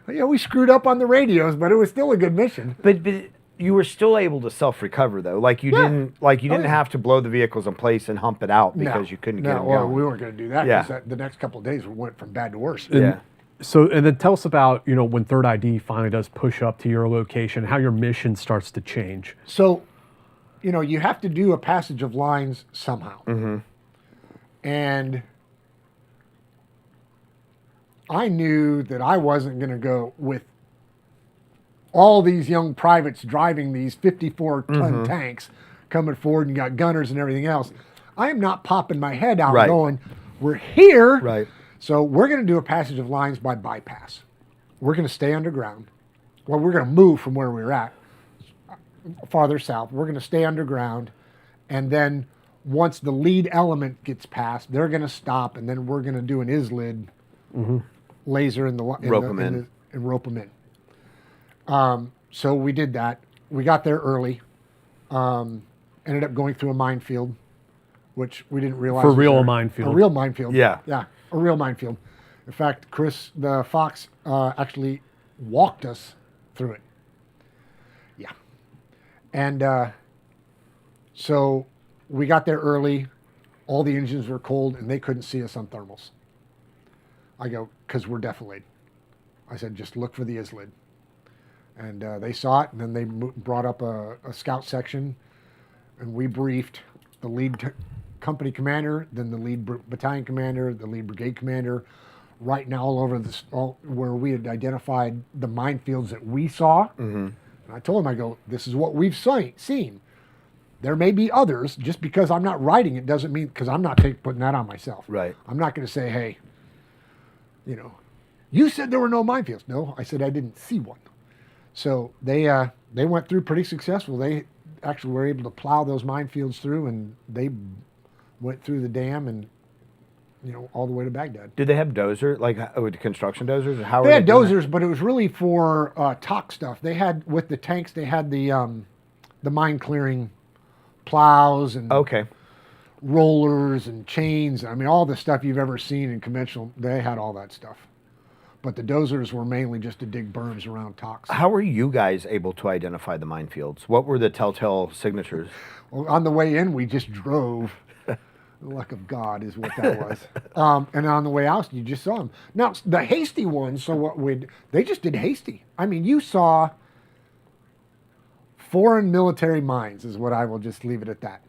We screwed up on the radios, but it was still a good mission. But you were still able to self-recover though. Like you didn't have to blow the vehicles in place and hump it out because you couldn't get them going. We weren't going to do that because the next couple of days we went from bad to worse. Yeah. So, and then tell us about, when Third ID finally does push up to your location, how your mission starts to change. So, you have to do a passage of lines somehow. Mm-hmm. And I knew that I wasn't going to go with all these young privates driving these 54-ton tanks coming forward and got gunners and everything else. I am not popping my head out going, we're here. Right. So we're going to do a passage of lines by bypass. We're going to stay underground. Well, we're going to move from where we were at farther south. We're going to stay underground. And then once the lead element gets past, they're going to stop. And then we're going to do an ISLID laser and rope them in. So we did that. We got there early. Ended up going through a minefield, which we didn't realize. For real, a minefield. A real minefield. Yeah. Yeah. A real minefield. In fact, Chris, the Fox, actually walked us through it. Yeah. And so we got there early. All the engines were cold, and they couldn't see us on thermals. I go, because we're defilade. I said, just look for the ISLID. And they saw it, and then they brought up a scout section, and we briefed the lead company commander, then the lead battalion commander, the lead brigade commander, right now all over this, where we had identified the minefields that we saw. Mm-hmm. And I told him, I go, this is what we've seen. There may be others. Just because I'm not writing it doesn't mean, because I'm not putting that on myself. Right. I'm not going to say, hey, you said there were no minefields. No, I said I didn't see one. So they went through pretty successful. They actually were able to plow those minefields through, and they went through the dam and all the way to Baghdad. Did they have with construction dozers? Or how they had dozers, but it was really for TOC stuff. They had, with the tanks, they had the mine clearing plows and rollers and chains. I mean, all the stuff you've ever seen in conventional. They had all that stuff. But the dozers were mainly just to dig berms around TOCs. How were you guys able to identify the minefields? What were the telltale signatures? Well, on the way in, we just drove The luck of God is what that was. And on the way out, you just saw them. Now, the hasty ones, they just did hasty. I mean, you saw foreign military mines is what I will just leave it at that.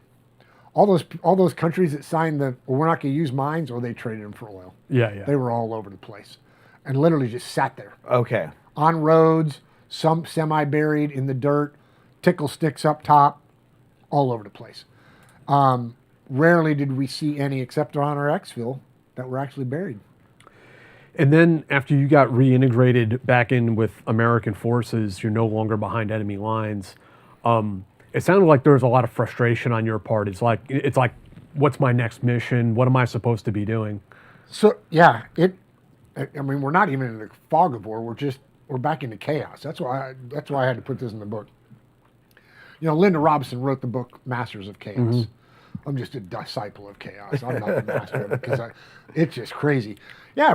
All those countries that signed we're not going to use mines, or they traded them for oil. Yeah. They were all over the place and literally just sat there. Okay. On roads, some semi-buried in the dirt, tickle sticks up top, all over the place. Rarely did we see any, except on our exfil, that were actually buried. And then after you got reintegrated back in with American forces, you're no longer behind enemy lines. It sounded like there was a lot of frustration on your part. It's like, what's my next mission? What am I supposed to be doing? So yeah, I mean, we're not even in the fog of war. We're back into chaos. That's why I had to put this in the book. You know, Linda Robinson wrote the book Masters of Chaos. Mm-hmm. I'm just a disciple of chaos. I'm not the master of it because it's just crazy. Yeah,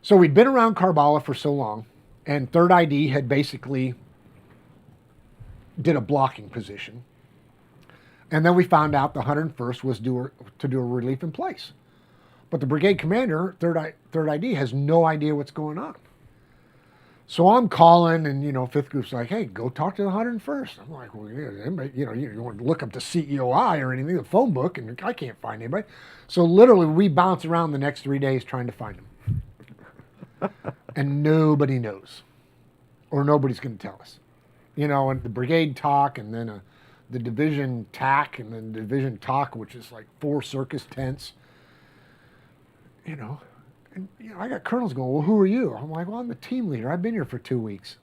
so we'd been around Karbala for so long, and 3rd ID had basically did a blocking position. And then we found out the 101st was to do a relief in place. But the brigade commander, 3rd ID, has no idea what's going on. So I'm calling, and 5th group's like, "Hey, go talk to the 101st." I'm like, "Well, you want to look up the CEOI or anything, the phone book, and I can't find anybody." So literally, we bounce around the next 3 days trying to find them, and nobody knows, or nobody's going to tell us. And the brigade talk, and then the division TAC, and then division talk, which is like 4 circus tents. And I got colonels going, "Well, who are you?" I'm like, "Well, I'm the team leader. I've been here for 2 weeks.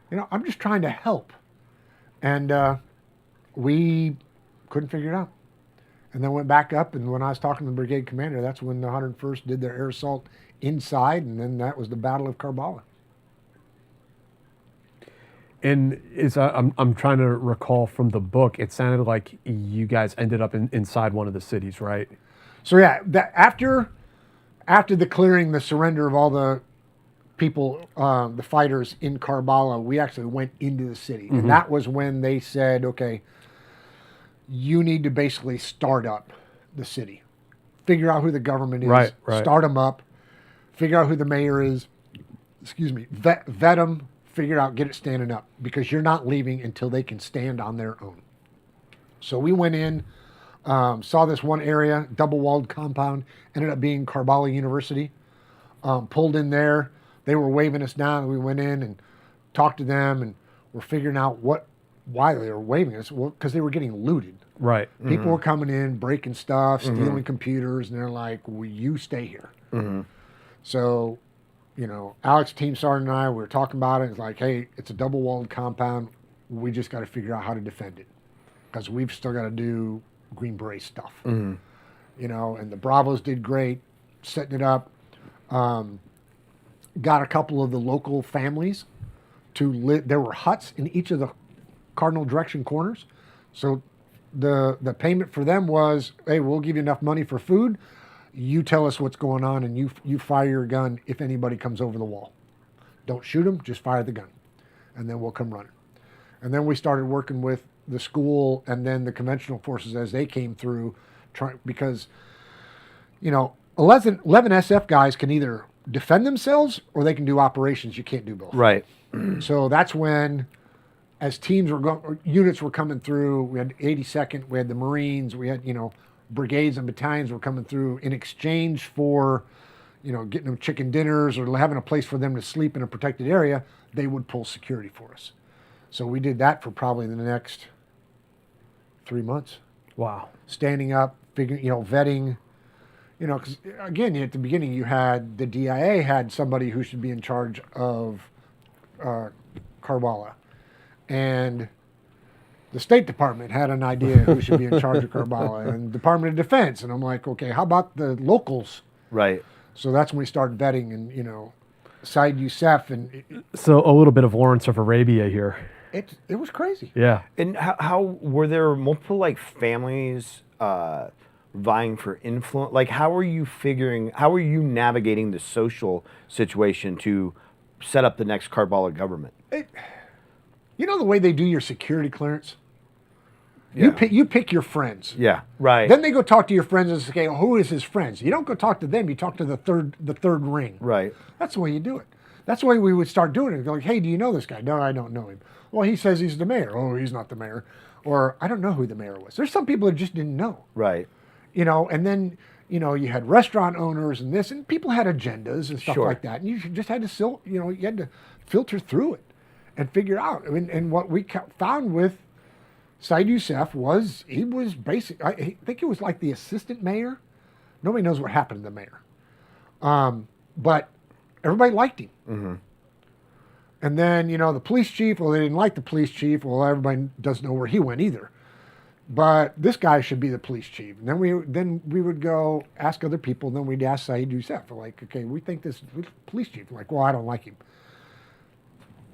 I'm just trying to help." And we couldn't figure it out. And then went back up, and when I was talking to the brigade commander, that's when the 101st did their air assault inside, and then that was the Battle of Karbala. And I'm trying to recall from the book, it sounded like you guys ended up inside one of the cities, right? So yeah, after the clearing, the surrender of all the people, the fighters in Karbala, we actually went into the city. Mm-hmm. And that was when they said, "Okay, you need to basically start up the city. Figure out who the government is, right. Start them up, figure out who the mayor is, vet them, figure out, get it standing up, because you're not leaving until they can stand on their own." So we went in, saw this one area, double-walled compound, ended up being Karbala University. Pulled in there. They were waving us down, and we went in and talked to them, and we're figuring out why they were waving us. Well, because they were getting looted. Right. People were coming in, breaking stuff, stealing computers, and they're like, "Will you stay here?" Mm-hmm. So, Alex, team sergeant, and I, we were talking about it. It's like, "Hey, it's a double-walled compound. We just got to figure out how to defend it, because we've still got to do Green Beret stuff." Mm-hmm. And the Bravos did great setting it up. Got a couple of the local families to live. There were huts in each of the cardinal direction corners. So the payment for them was, "Hey, we'll give you enough money for food. You tell us what's going on, and you fire your gun if anybody comes over the wall. Don't shoot them, just fire the gun, and then we'll come running." And then we started working with the school and then the conventional forces as they came through, because 11 SF guys can either defend themselves or they can do operations. You can't do both. Right. So that's when, as teams units were coming through, we had 82nd, we had the Marines, we had brigades and battalions were coming through in exchange for getting them chicken dinners or having a place for them to sleep in a protected area. They would pull security for us. So we did that for probably the next 3 months. Wow. Standing up, figuring, vetting, because again, at the beginning you had the DIA had somebody who should be in charge of Karbala, and the State Department had an idea who should be in charge of Karbala, and Department of Defense. And I'm like, okay, how about the locals? Right. So that's when we started vetting, and Said Youssef, and so a little bit of Lawrence of Arabia here. It was crazy. Yeah. And how were there multiple families vying for influence? Like, how are you navigating the social situation to set up the next Karbala government? The way they do your security clearance, You Yeah. pick your friends. Yeah. Right. Then they go talk to your friends and say, who is his friends? You don't go talk to them. You talk to the third ring. Right. That's the way you do it. That's the way we would start doing it. Go like, hey, do you know this guy? No, I don't know him. Well, he says he's the mayor. Oh, he's not the mayor. Or I don't know who the mayor was. There's some people that just didn't know. Right. And then, you had restaurant owners and this, and people had agendas and stuff Sure. like that. And you just had to you had to filter through it and figure out. And what we found with Said Youssef was he was basic. I think it was like the assistant mayor. Nobody knows what happened to the mayor. But everybody liked him. Mm-hmm. And then, the police chief, well, they didn't like the police chief. Well, everybody doesn't know where he went either. But this guy should be the police chief. And then we would go ask other people. And then we'd ask Said Youssef, like, okay, we think this police chief. Like, well, I don't like him.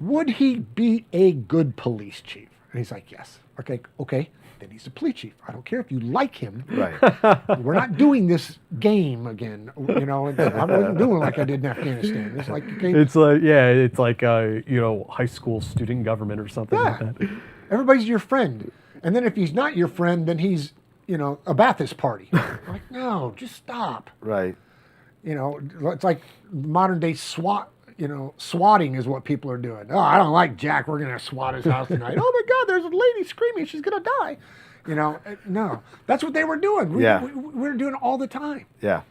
Would he be a good police chief? And he's like, yes. Okay. Then he's the police chief. I don't care if you like him. Right. We're not doing this game again. I wasn't doing like I did in Afghanistan. It's like, okay, It's like high school student government or something like yeah, that. everybody's your friend. And then if he's not your friend, then he's, a Baptist party. Like, no, just stop. Right. It's like modern day swatting is what people are doing. Oh, I don't like Jack. We're going to swat his house tonight. Oh my God, there's a lady screaming. She's going to die. No, that's what they were doing. We were doing it all the time. Yeah.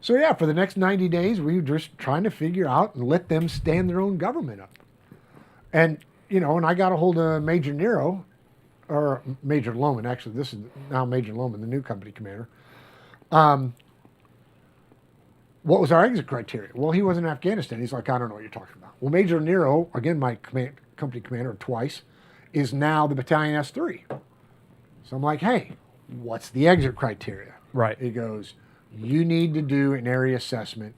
So yeah, for the next 90 days, we were just trying to figure out and let them stand their own government up. And, and I got a hold of Major Nero, or Major Loman, actually, this is now Major Loman, the new company commander. What was our exit criteria? Well, he was in Afghanistan. He's like, I don't know what you're talking about. Well, Major Nero, again, my company commander twice, is now the battalion S3. So I'm like, hey, what's the exit criteria? Right. He goes, you need to do an area assessment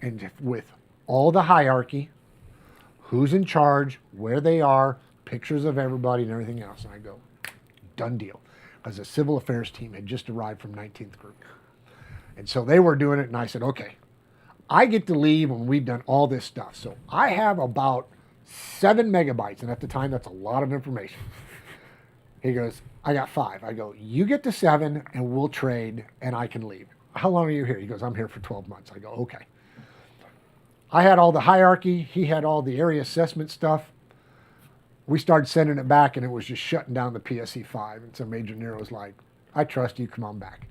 and with all the hierarchy, who's in charge, where they are, pictures of everybody and everything else. And I go, done deal. Because the civil affairs team had just arrived from 19th Group. And so they were doing it, and I said, okay, I get to leave when we've done all this stuff. So I have about 7 megabytes, and at the time, that's a lot of information. He goes, I got 5. I go, you get to 7, and we'll trade, and I can leave. How long are you here? He goes, I'm here for 12 months. I go, okay. I had all the hierarchy. He had all the area assessment stuff. We started sending it back, and it was just shutting down the PSE-5. And so Major Nero was like, I trust you. Come on back.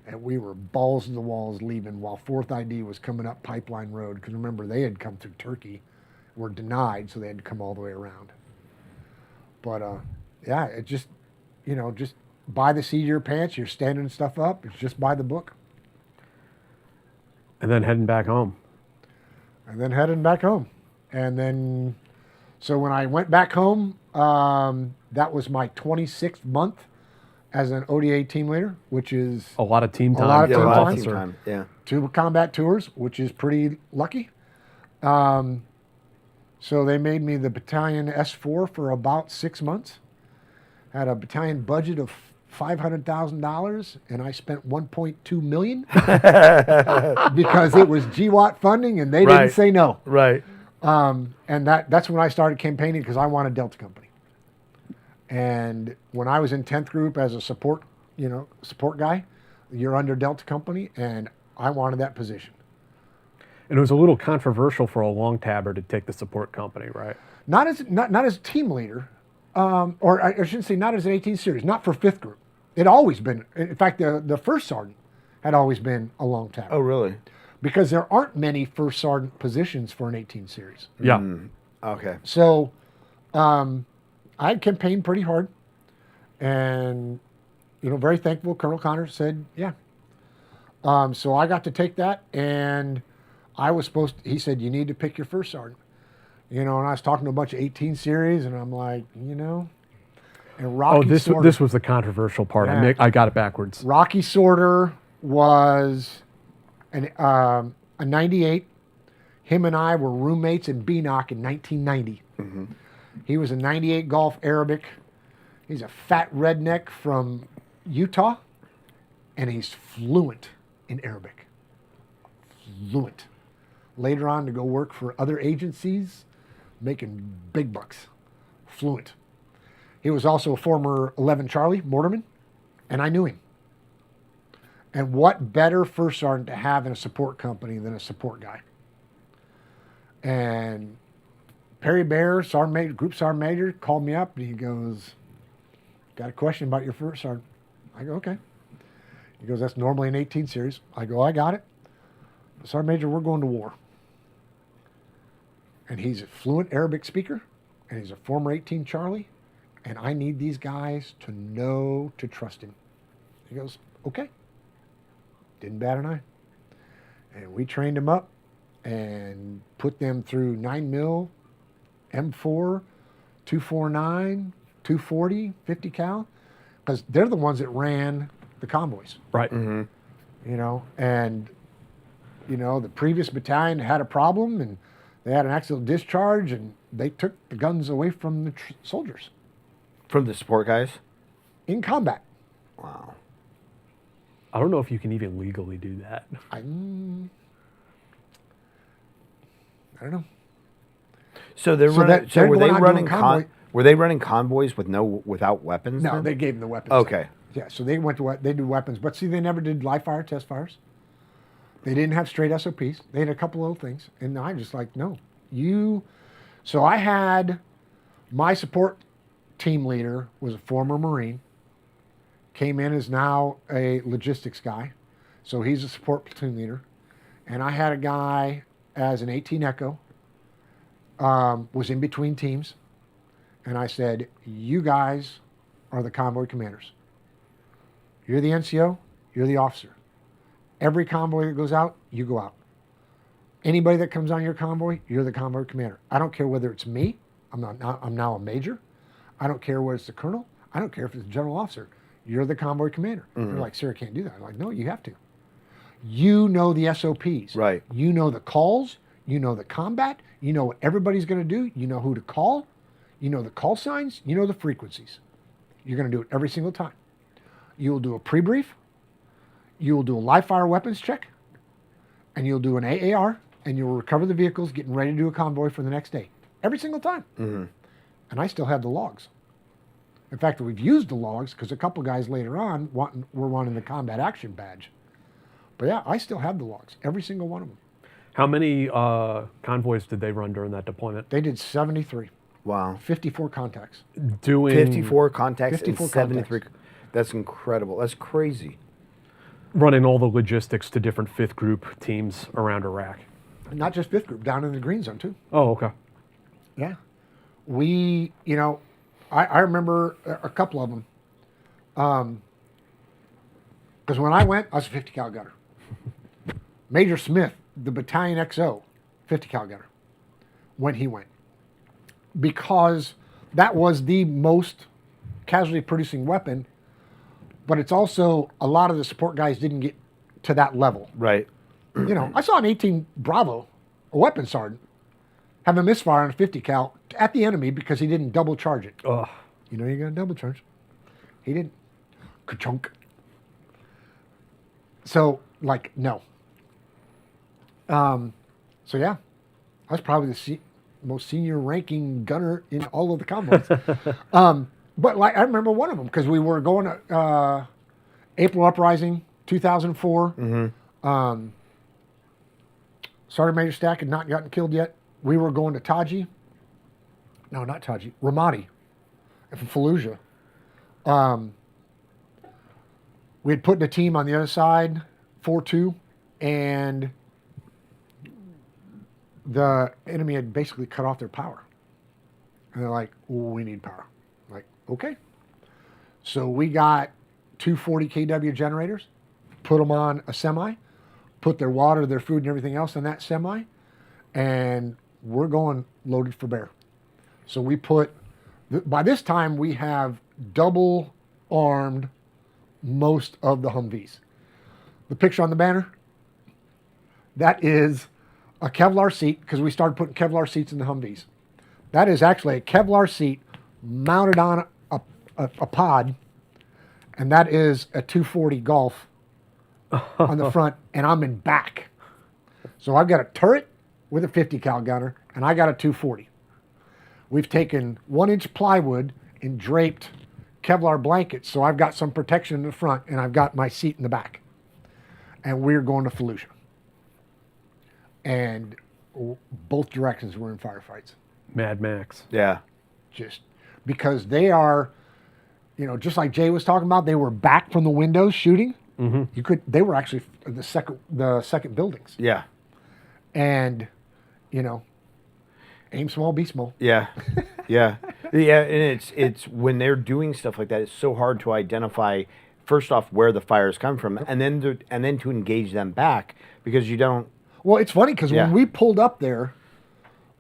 And we were balls to the walls leaving while 4th ID was coming up Pipeline Road. Because remember, they had come through Turkey, were denied, so they had to come all the way around. But yeah, it just, just by the seat of your pants, you're standing stuff up. It's just by the book. And then heading back home. And then, so when I went back home, that was my 26th month as an ODA team leader, which is A lot of team time. A lot of for team an time. officer. Yeah. 2 combat tours, which is pretty lucky. So they made me the battalion S4 for about 6 months. Had a battalion budget of $500,000, and I spent $1.2 million because it was GWAT funding, and they didn't say no. Right. And that's when I started campaigning because I wanted Delta Company. And when I was in 10th Group as a support guy, you're under Delta Company, and I wanted that position. And it was a little controversial for a long tabber to take the support company, right? Not as team leader, or I shouldn't say not as an 18 series, not for 5th Group. It always been, in fact, the first sergeant had always been a long tabber. Oh, really? Because there aren't many first sergeant positions for an 18 series. Yeah. Okay. So I campaigned pretty hard, and very thankful. Colonel Connor said, yeah. So I got to take that, and I was he said, you need to pick your first sergeant. And I was talking to a bunch of 18 series, and I'm like, and Rocky this Sorter, this was the controversial part. Yeah. I got it backwards. Rocky Sorter was a 98. Him and I were roommates in BNOC in 1990. Mm-hmm. He was a 98 Golf Arabic. He's a fat redneck from Utah, and he's fluent in Arabic. Fluent. Later on to go work for other agencies, making big bucks. Fluent. He was also a former 11 Charlie Mortarman, and I knew him. And what better first sergeant to have in a support company than a support guy? And Perry Bear, Sergeant Major, Group Sergeant Major, called me up and he goes, got a question about your first sergeant. I go, okay. He goes, that's normally an 18 series. I go, I got it. Sergeant Major, we're going to war. And he's a fluent Arabic speaker, and he's a former 18 Charlie, and I need these guys to know to trust him. He goes, okay. Didn't bat an eye. And we trained them up and put them through 9mm, M4, 249, 240, 50 cal, because they're the ones that ran the convoys. Right. You know, and, you know, the previous battalion had a problem and they had an accidental discharge and they took the guns away from the soldiers. From the support guys? In combat. Wow. I don't know if you can even legally do that. I don't know. So they're So running. that- So they're were they going out running? doing convoy- Were they running convoys without weapons? No, then? they gave them the weapons. Okay. Yeah, so they went to they did weapons, but see, they never did live fire test fires. They didn't have straight SOPs. They had a couple little things, and I'm just like, no, you. So I had my support team leader was a former Marine. Came in as now a logistics guy, so he's a support platoon leader, and I had a guy as an 18 Echo. Was in between teams, and I said, you guys are the convoy commanders. You're the NCO, you're the officer. Every convoy that goes out, you go out. Anybody that comes on your convoy, you're the convoy commander. I don't care whether it's me, I'm now a major. I don't care whether it's the colonel. I don't care if it's the general officer. You're the convoy commander. They're like, sir, I can't do that. I'm like, no, you have to. You know the SOPs. Right. You know the calls. You know the combat. You know what everybody's going to do. You know who to call. You know the call signs. You know the frequencies. You're going to do it every single time. You'll do a pre-brief. You'll do a live fire weapons check. And you'll do an AAR. And you'll recover the vehicles, getting ready to do a convoy for the next day. Every single time. And I still have the logs. In fact, we've used the logs because a couple guys later on were wanting the combat action badge. But yeah, I still have the logs. Every single one of them. How many convoys did they run during that deployment? They did 73. Wow. 54 contacts. Doing 54 contacts 54 and 73. contacts. That's incredible. That's crazy. running all the logistics to different fifth group teams around Iraq. Not just fifth group, down in the green zone too. Oh, okay. Yeah. We, I remember a couple of them. Because when I went, I was a 50 cal gunner. Major Smith, the battalion XO, 50 cal gunner, when he went. Because that was the most casualty producing weapon, but it's also a lot of the support guys didn't get to that level. Right. I saw an 18 Bravo, a weapons sergeant, have a misfire on a 50 cal at the enemy because he didn't double charge it. Ugh. You got to double charge. He didn't. Ka-chunk. So, no. So yeah, I was probably the most senior ranking gunner in all of the convoys. But I remember one of them because we were going to April Uprising 2004. Mm-hmm. Sergeant Major Stack had not gotten killed yet. We were going to Taji. No, not Taji. Ramadi from Fallujah. We had put in a team on the other side, 4-2, and the enemy had basically cut off their power. And they're like, oh, we need power. I'm like, okay. So we got 240 kW generators, put them on a semi, put their water, their food, and everything else in that semi, and we're going loaded for bear. So we put, by this time, we have double armed most of the Humvees. The picture on the banner, that is a Kevlar seat, because we started putting Kevlar seats in the Humvees. That is actually a Kevlar seat mounted on a pod, and that is a 240 Golf on the front, and I'm in back. So I've got a turret with a 50 cal gunner, and I got a 240. We've taken 1-inch plywood in draped Kevlar blankets, so I've got some protection in the front, and I've got my seat in the back. And we're going to Fallujah. And both directions were in firefights. Mad Max. Yeah. Just because they are, just like Jay was talking about, they were back from the windows shooting. Mm-hmm. They were actually the second buildings. Yeah. And, aim small, be small. Yeah. Yeah. Yeah. And it's when they're doing stuff like that, it's so hard to identify, first off, where the fires come from, and then to engage them back, because you don't. Well, it's funny because Yeah. when we pulled up there,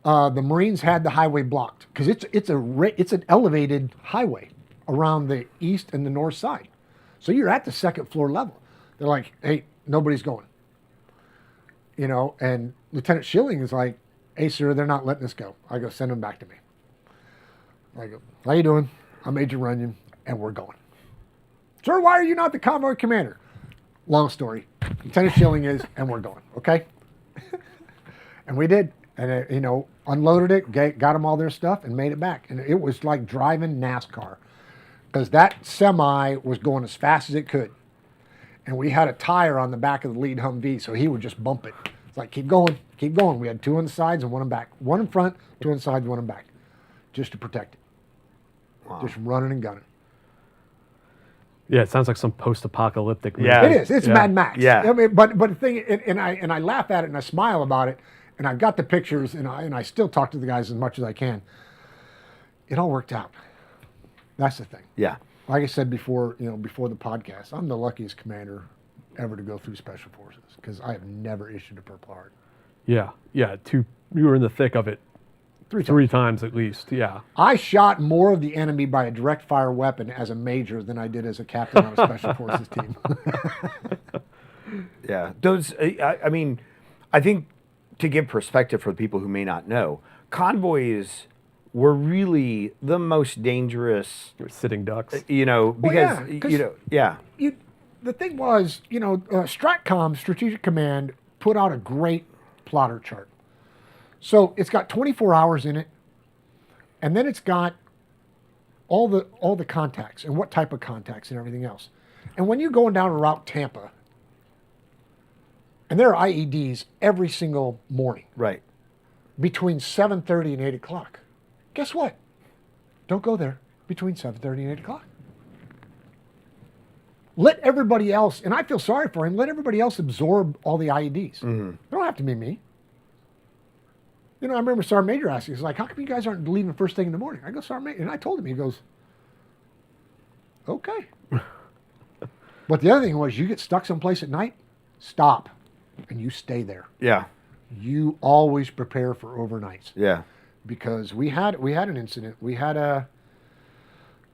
the Marines had the highway blocked because it's an elevated highway around the east and the north side. So you're at the second floor level. They're like, hey, nobody's going. And Lieutenant Schilling is like, hey, sir, they're not letting us go. I go, send them back to me. I go, how you doing? I'm Major Runyon, and we're going. Sir, why are you not the convoy commander? Long story. Lieutenant Schilling is, and we're going, okay? And we did. And, unloaded it, got them all their stuff, and made it back. And it was like driving NASCAR, because that semi was going as fast as it could. And we had a tire on the back of the lead Humvee, so he would just bump it. It's like, keep going, keep going. We had 2 on the sides and 1 in back. 1 in front, 2 on the sides, 1 in back, just to protect it. Wow. Just running and gunning. Yeah, it sounds like some post-apocalyptic movie. Yeah. It is. It's Mad Max. Yeah. I mean, but the thing, and I laugh at it and I smile about it, and I've got the pictures, and I still talk to the guys as much as I can. It all worked out. That's the thing. Yeah. Like I said before the podcast, I'm the luckiest commander ever to go through Special Forces, because I have never issued a Purple Heart. Yeah. You were in the thick of it 3 times at least. Yeah. I shot more of the enemy by a direct fire weapon as a major than I did as a captain on a Special Forces team. Yeah. Those, I mean, I think, to give perspective for the people who may not know, convoys were really the most dangerous. You're sitting ducks. Because, yeah. The thing was, STRATCOM, Strategic Command, put out a great plotter chart. So it's got 24 hours in it, and then it's got all the contacts and what type of contacts and everything else. And when you're going down to Route Tampa, and there are IEDs every single morning. Right. Between 7:30 and 8 o'clock. Guess what? Don't go there between 7:30 and 8 o'clock. Let everybody else, and I feel sorry for him, let everybody else absorb all the IEDs. Mm-hmm. It don't have to be me. I remember Sergeant Major asking, he's like, how come you guys aren't leaving first thing in the morning? I go, Sergeant Major, and I told him, he goes, okay. But the other thing was, you get stuck someplace at night, stop, and you stay there. Yeah. You always prepare for overnights. Yeah. Because we had an incident. We had I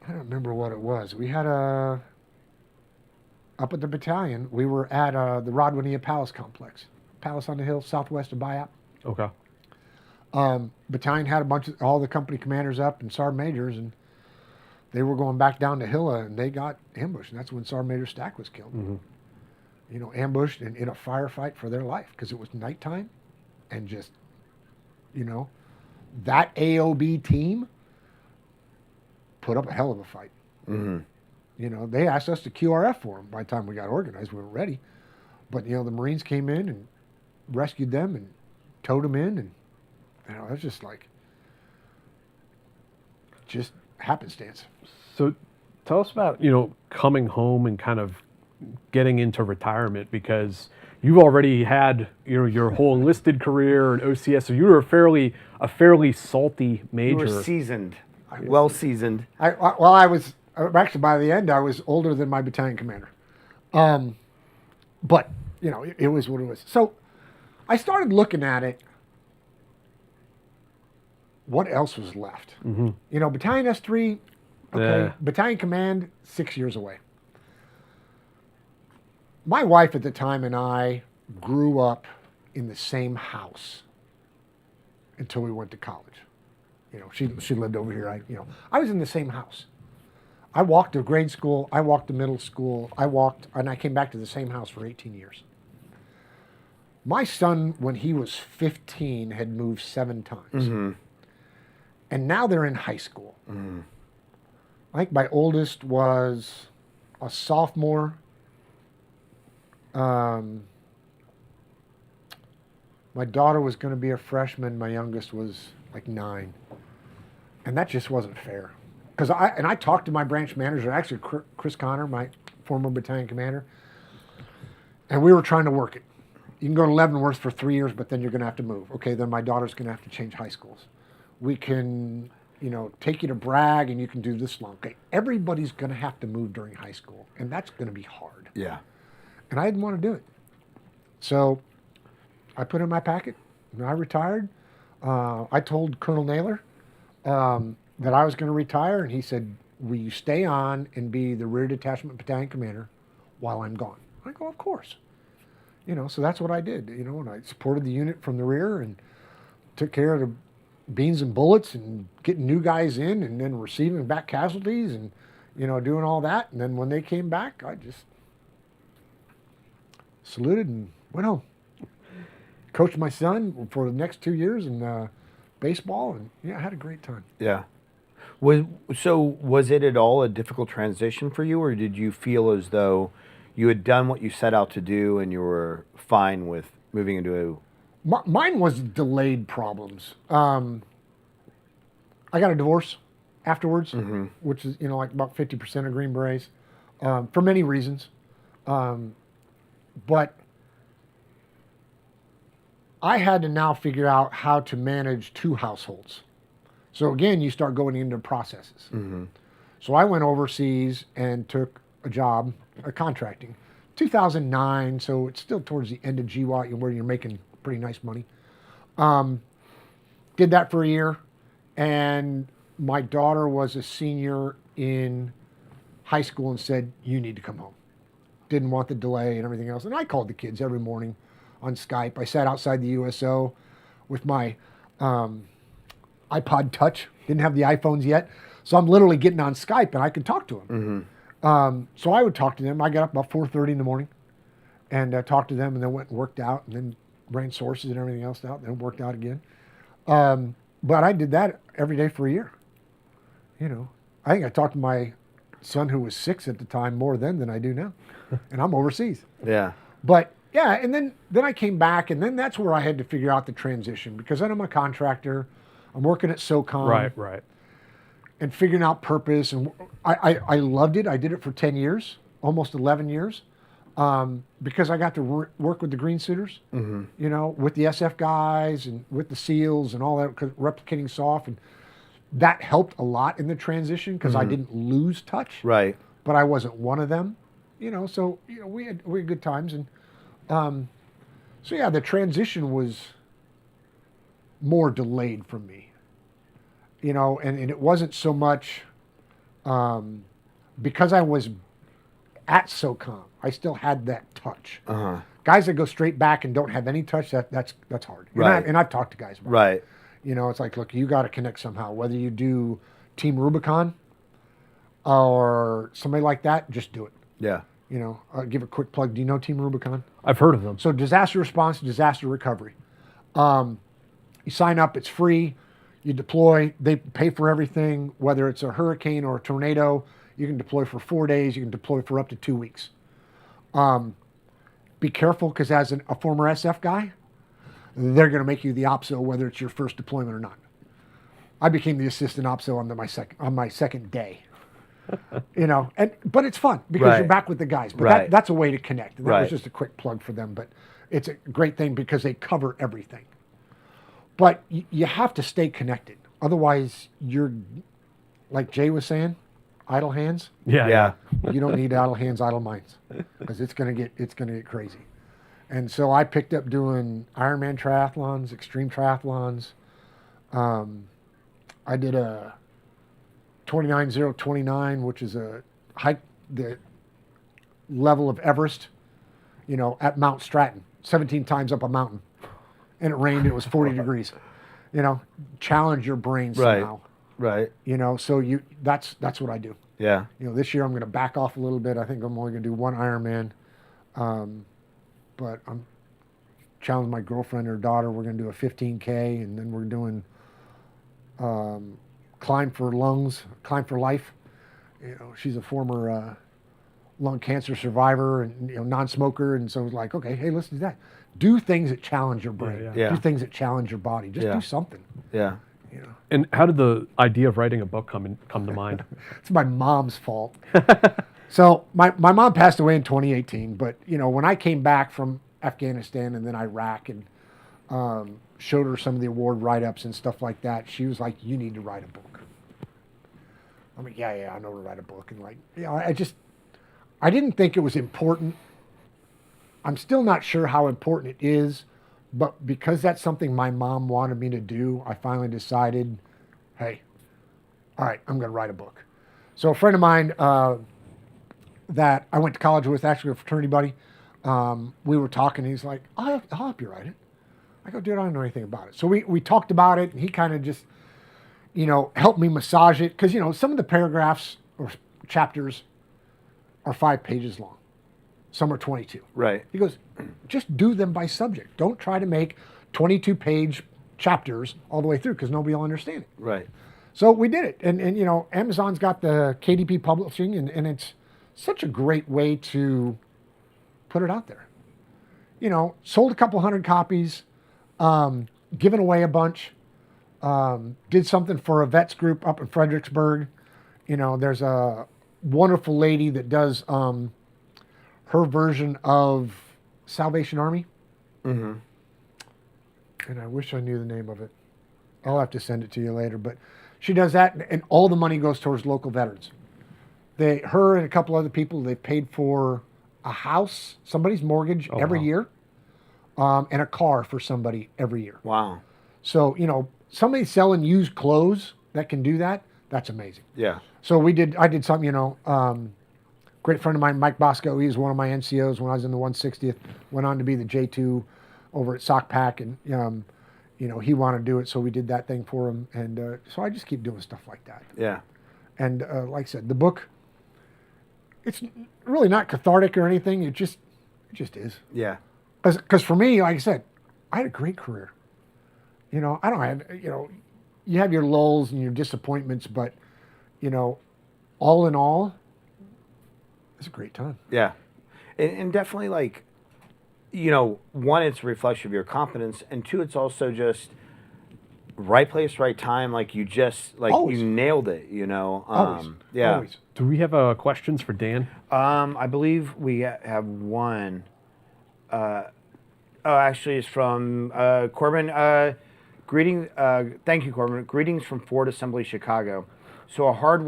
don't remember what it was. We had up at the battalion, we were at the Rodwinia Palace complex. Palace on the Hill, southwest of Bayap. Okay. Battalion had all the company commanders up and sergeant majors, and they were going back down to Hilla, and they got ambushed. And that's when Sergeant Major Stack was killed. Mm-hmm. Ambushed and in a firefight for their life, because it was nighttime, and just, that AOB team put up a hell of a fight. Mm-hmm. They asked us to QRF for them. By the time we got organized, we were ready. But, the Marines came in and rescued them and towed them in, and, it was just like, just happenstance. So tell us about, coming home and kind of getting into retirement, because you've already had, your whole enlisted career and OCS, so you were a fairly salty major. You were seasoned, well seasoned. I was actually, by the end, I was older than my battalion commander. But it was what it was. So I started looking at it. What else was left? Mm-hmm. Battalion S3, okay, yeah. Battalion command, 6 years away. My wife at the time and I grew up in the same house until we went to college. She lived over here. I was in the same house. I walked to grade school. I walked to middle school. And I came back to the same house for 18 years. My son, when he was 15, had moved 7 times. Mm-hmm. And now they're in high school. Mm-hmm. I think my oldest was a sophomore. My daughter was going to be a freshman. My youngest was like 9. And that just wasn't fair. Because I talked to my branch manager, actually Chris Connor, my former battalion commander, and we were trying to work it. You can go to Leavenworth for 3 years, but then you're going to have to move. Okay, then my daughter's going to have to change high schools. We can, take you to Bragg, and you can do this long. Okay, everybody's going to have to move during high school, and that's going to be hard. Yeah. And I didn't want to do it. So I put in my packet, and I retired. I told Colonel Naylor that I was going to retire, and he said, will you stay on and be the rear detachment battalion commander while I'm gone? I go, of course. So that's what I did, and I supported the unit from the rear and took care of the beans and bullets and getting new guys in and then receiving back casualties and, doing all that. And then when they came back, I just saluted and went home. Coached my son for the next 2 years in baseball, and I had a great time. Yeah. Was it at all a difficult transition for you, or did you feel as though you had done what you set out to do and you were fine with moving into Mine was delayed problems. I got a divorce afterwards, which is, like about 50% of Green Berets, for many reasons. But I had to now figure out how to manage 2 households. So again, you start going into processes. So I went overseas and took a job, contracting. 2009, so it's still towards the end of GWAT where you're making pretty nice money. Did that for a year, and my daughter was a senior in high school and said, you need to come home. Didn't want the delay and everything else. And I called the kids every morning on Skype. I sat outside the USO with my iPod Touch. Didn't have the iPhones yet. So I'm literally getting on Skype and I could talk to them. So I would talk to them. I got up about 4:30 in the morning and talked to them, and then went and worked out, and then ran sources and everything else out, and then worked out again. But I did that every day for a year. I think I talked to my son, who was 6 at the time, more then than I do now. And I'm overseas. Yeah. But yeah, and then I came back, and then that's where I had to figure out the transition, because then I'm a contractor. I'm working at SOCOM. Right. And figuring out purpose. And I loved it. I did it for 10 years, almost 11 years, because I got to work with the green suiters, with the SF guys and with the SEALs and all that, replicating SOF. And that helped a lot in the transition, because I didn't lose touch. Right. But I wasn't one of them, so, we had good times. And so, yeah, the transition was more delayed for me. And it wasn't so much because I was at SOCOM. I still had that touch. Guys that go straight back and don't have any touch, that's hard. Right. And I've talked to guys about Right. it. It's like, look, you got to connect somehow. Whether you do Team Rubicon or somebody like that, just do it. Yeah. I'll give a quick plug. Do you know Team Rubicon? I've heard of them. So disaster response, disaster recovery. You sign up, it's free. You deploy, they pay for everything, whether it's a hurricane or a tornado. You can deploy for 4 days, you can deploy for up to 2 weeks. Be careful, because as a former SF guy, they're going to make you the OPSO, whether it's your first deployment or not. I became the assistant OPSO on my second day. But it's fun, because you're back with the guys. But that's a way to connect. And that was just a quick plug for them, but it's a great thing because they cover everything. But you have to stay connected. Otherwise, you're, like Jay was saying, idle hands. Yeah. You don't need idle hands, idle minds, because it's gonna get crazy. And so I picked up doing Ironman triathlons, extreme triathlons. I did a 29,029, which is a hike the level of Everest, at Mount Stratton, 17 times up a mountain. And it rained, it was 40 degrees. Challenge your brain somehow. Right. So that's what I do. Yeah. This year I'm going to back off a little bit. I think I'm only going to do one Ironman. But I'm challenging my girlfriend and her daughter. We're going to do a 15K, and then we're doing Climb for Lungs, Climb for Life. she's a former lung cancer survivor and non-smoker, and so it was like, okay, hey, listen to that. Do things that challenge your brain. Yeah. Do things that challenge your body. Just do something. Yeah. And how did the idea of writing a book come to mind? It's my mom's fault. So my mom passed away in 2018, but when I came back from Afghanistan and then Iraq and showed her some of the award write-ups and stuff like that, she was like, you need to write a book. I'm like, yeah, I know to write a book. And I didn't think it was important. I'm still not sure how important it is, but because that's something my mom wanted me to do, I finally decided, hey, all right, I'm going to write a book. So a friend of mine that I went to college with, actually a fraternity buddy, we were talking, and he's like, I'll help you write it. I go, dude, I don't know anything about it. So we talked about it, and he kind of just, helped me massage it. Because, some of the paragraphs or chapters are 5 pages long. Some are 22. Right. He goes, just do them by subject. Don't try to make 22-page chapters all the way through, because nobody will understand it. Right. So we did it. And Amazon's got the KDP publishing, and it's such a great way to put it out there. Sold a couple hundred copies, given away a bunch, did something for a vets group up in Fredericksburg. There's a wonderful lady that does her version of Salvation Army. Mm-hmm. And I wish I knew the name of it. I'll have to send it to you later. But she does that, and all the money goes towards local veterans. Her and a couple other people, they paid for a house, somebody's mortgage every year, and a car for somebody every year. Wow. So, somebody selling used clothes that can do that, that's amazing. Yeah. So I did something, great friend of mine, Mike Bosco, he was one of my NCOs when I was in the 160th, went on to be the J2 over at SOC-PAC, and, he wanted to do it, so we did that thing for him. And so I just keep doing stuff like that. Yeah. And like I said, the book, it's really not cathartic or anything. It just is. Yeah. Because for me, like I said, I had a great career. I don't have, you have your lulls and your disappointments, but, all in all, it's a great time. Yeah. And definitely, like, one, it's a reflection of your confidence, and two, it's also just right place, right time. Like, you Always. you nailed it, Always. Yeah. Always. Do we have questions for Dan? I believe we have one. Actually, it's from Corbin. Thank you, Corbin. Greetings from Ford Assembly, Chicago. So a hard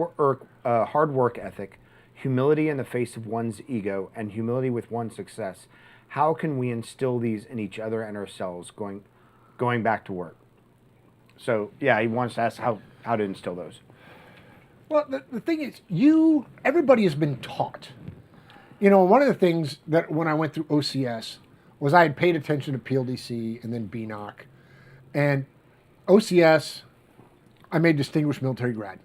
work ethic, humility in the face of one's ego, and humility with one's success. How can we instill these in each other and ourselves going back to work? So yeah, he wants to ask how to instill those. Well, the thing is, everybody has been taught. One of the things that when I went through OCS was I had paid attention to PLDC and then BNOC. And OCS, I made Distinguished Military Grad.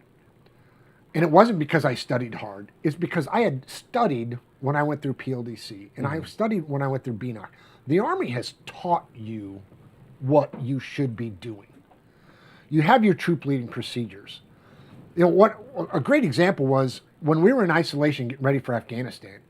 And it wasn't because I studied hard. It's because I had studied when I went through PLDC, and I studied when I went through BNOC. The Army has taught you what you should be doing. You have your troop leading procedures. What a great example was when we were in isolation getting ready for Afghanistan,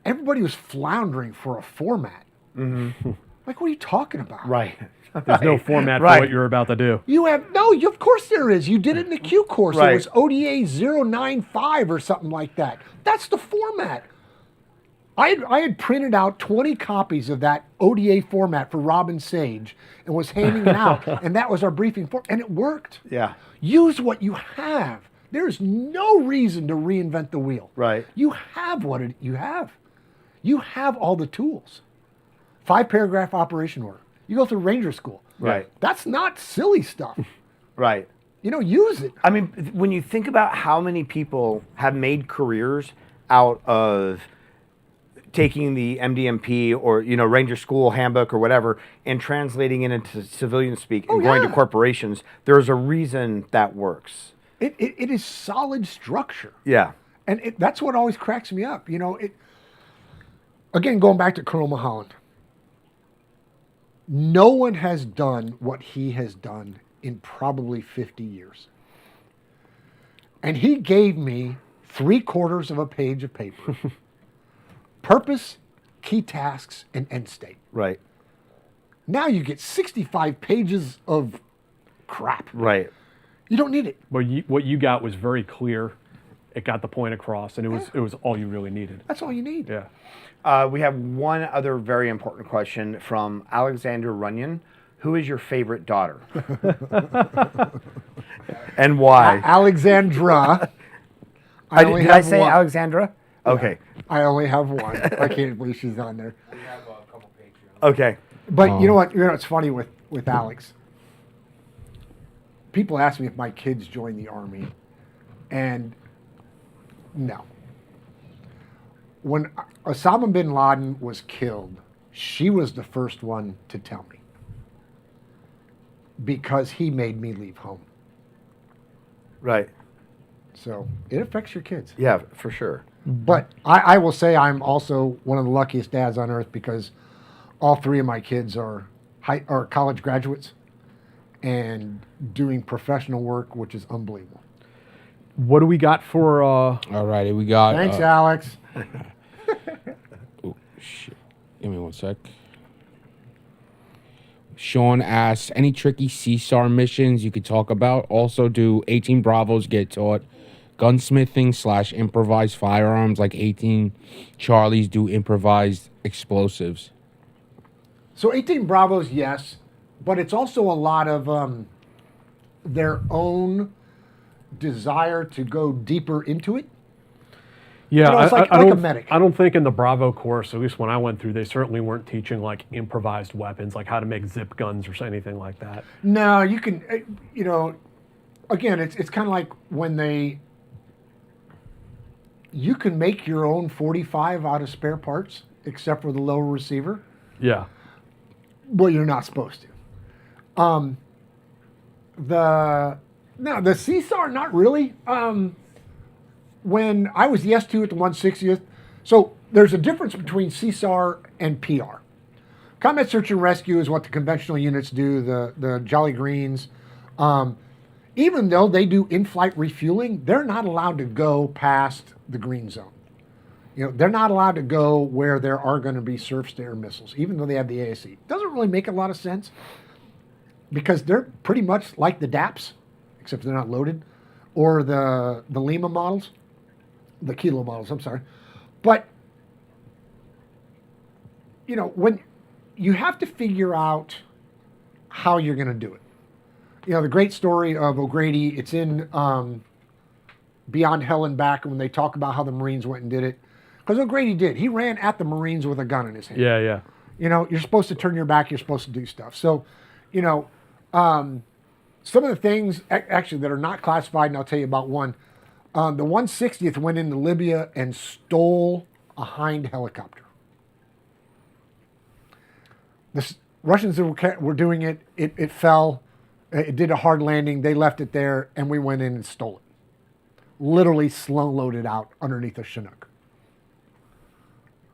everybody was floundering for a format. Mm-hmm. Like, what are you talking about? Right. There's no format for what you're about to do. Of course there is. You did it in the Q course. Right. It was ODA 095 or something like that. That's the format. I had printed out 20 copies of that ODA format for Robin Sage and was handing it out, and that was our briefing form, and it worked. Yeah. Use what you have. There's no reason to reinvent the wheel. Right. You have what you have. You have all the tools. 5-paragraph operation order. You go through Ranger School. Right. That's not silly stuff. Right. Use it. I mean, when you think about how many people have made careers out of taking the MDMP or, Ranger School handbook or whatever and translating it into civilian speak and going to corporations, there's a reason that works. It is solid structure. Yeah. And that's what always cracks me up. Again, going back to Colonel Mulholland, no one has done what he has done in probably 50 years. And he gave me 3/4 of a page of paper. Purpose, key tasks, and end state. Right. Now you get 65 pages of crap. Right. You don't need it. But what you got was very clear. It got the point across, and it was all you really needed. That's all you need. Yeah. We have one other very important question from Alexander Runyon. Who is your favorite daughter? And why? Alexandra. Did I say Alexandra? Okay. I only have one. I can't believe she's on there. We have a couple Patreons. Okay. But you know what? You know what's funny with Alex? People ask me if my kids joined the Army, and no. When Osama bin Laden was killed, she was the first one to tell me, because he made me leave home. Right. So it affects your kids. Yeah, for sure. But I will say I'm also one of the luckiest dads on earth, because all 3 of my kids are college graduates and doing professional work, which is unbelievable. What do we got for? All righty, we got. Thanks, Alex. Oh, shit. Give me one sec. Sean asks, any tricky CSAR missions you could talk about? Also, do 18 Bravos get taught gunsmithing / improvised firearms like 18 Charlies do improvised explosives? So 18 Bravos, yes, but it's also a lot of their own desire to go deeper into it. Yeah, You know, it's like I a don't. medic. I don't think in the Bravo course, at least when I went through, they certainly weren't teaching like improvised weapons, like how to make zip guns or anything like that. No, you can, you know, again, it's kind of like when you can make your own 45 out of spare parts, except for the lower receiver. Yeah. Well, you're not supposed to. The CSAR, not really. When I was the S2 at the 160th, so there's a difference between CSAR and PR. Combat Search and Rescue is what the conventional units do, the Jolly Greens. Even though they do in-flight refueling, they're not allowed to go past the green zone. You know, they're not allowed to go where there are going to be surface-to-air missiles, even though they have the ASE. Doesn't really make a lot of sense, because they're pretty much like the DAPs, except they're not loaded, or the Lima models, the Kilo models, I'm sorry. But, you know, when you have to figure out how you're going to do it. You know, the great story of O'Grady, it's in Beyond Hell and Back, when they talk about how the Marines went and did it. Because O'Grady did. He ran at the Marines with a gun in his hand. Yeah, yeah. You know, you're supposed to turn your back. You're supposed to do stuff. So, you know, some of the things actually that are not classified, and I'll tell you about one. The 160th went into Libya and stole a Hind helicopter. The Russians that were doing it, it fell. It did a hard landing. They left it there, and we went in and stole it. Literally slow loaded out underneath a Chinook.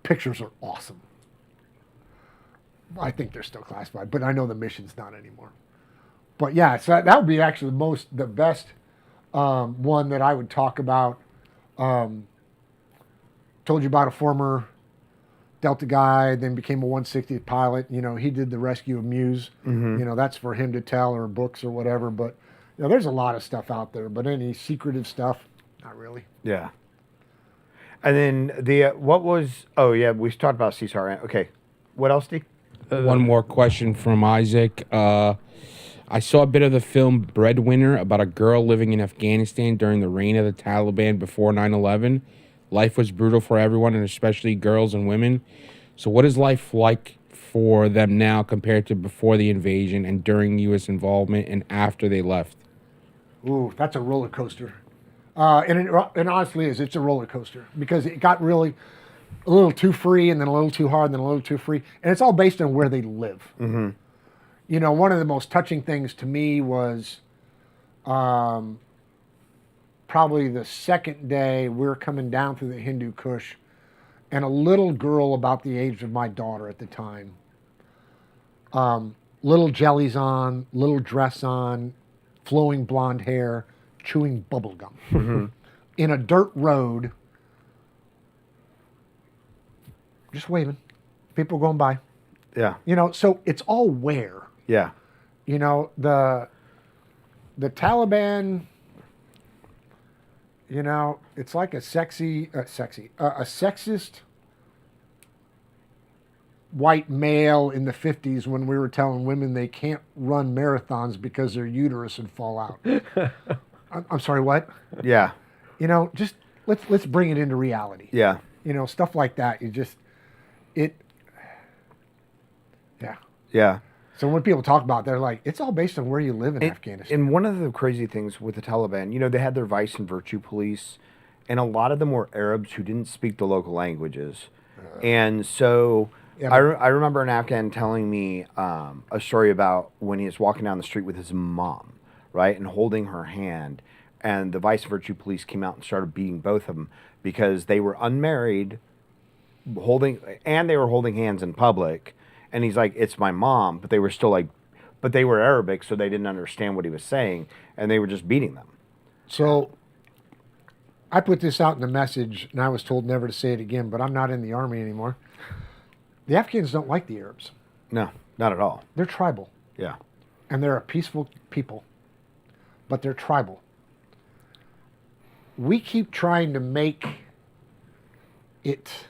Pictures are awesome. I think they're still classified, but I know the mission's not anymore. But yeah, so that would be actually the best one that I would talk about. Told you about a former Delta guy, then became a 160th pilot. You know, he did the rescue of Muse. Mm-hmm. You know, that's for him to tell, or books or whatever. But you know, there's a lot of stuff out there. But any secretive stuff, not really. Yeah. And then we talked about CSAR. Okay. What else, Steve? One more question from Isaac. I saw a bit of the film Breadwinner about a girl living in Afghanistan during the reign of the Taliban before 9/11. Life was brutal for everyone, and especially girls and women. So what is life like for them now compared to before the invasion and during U.S. involvement and after they left? Ooh, that's a roller coaster. And it honestly is. It's a roller coaster, because it got really a little too free, and then a little too hard, and then a little too free. And it's all based on where they live. Mm-hmm. You know, one of the most touching things to me was probably the second day we were coming down through the Hindu Kush, and a little girl about the age of my daughter at the time, little jellies on, little dress on, flowing blonde hair, chewing bubble gum. Mm-hmm. in a dirt road, just waving, people going by. Yeah. You know, so it's all where. Yeah. You know, the Taliban, you know, it's like a sexist white male in the 50s when we were telling women they can't run marathons because their uterus would fall out. I'm sorry, what? Yeah. You know, just let's bring it into reality. Yeah. You know, stuff like that. Yeah. Yeah. So when people talk about it, they're like, it's all based on where you live in Afghanistan. And one of the crazy things with the Taliban, you know, they had their vice and virtue police, and a lot of them were Arabs who didn't speak the local languages. And so Yeah, I remember an Afghan telling me a story about when he was walking down the street with his mom, right, and holding her hand, and the vice and virtue police came out and started beating both of them because they were unmarried, they were holding hands in public. And he's like, it's my mom, but they were still like, but they were Arabic, so they didn't understand what he was saying, and they were just beating them. So I put this out in the message, and I was told never to say it again, but I'm not in the army anymore. The Afghans don't like the Arabs. No, not at all. They're tribal, Yeah. and they're a peaceful people, but they're tribal. We keep trying to make it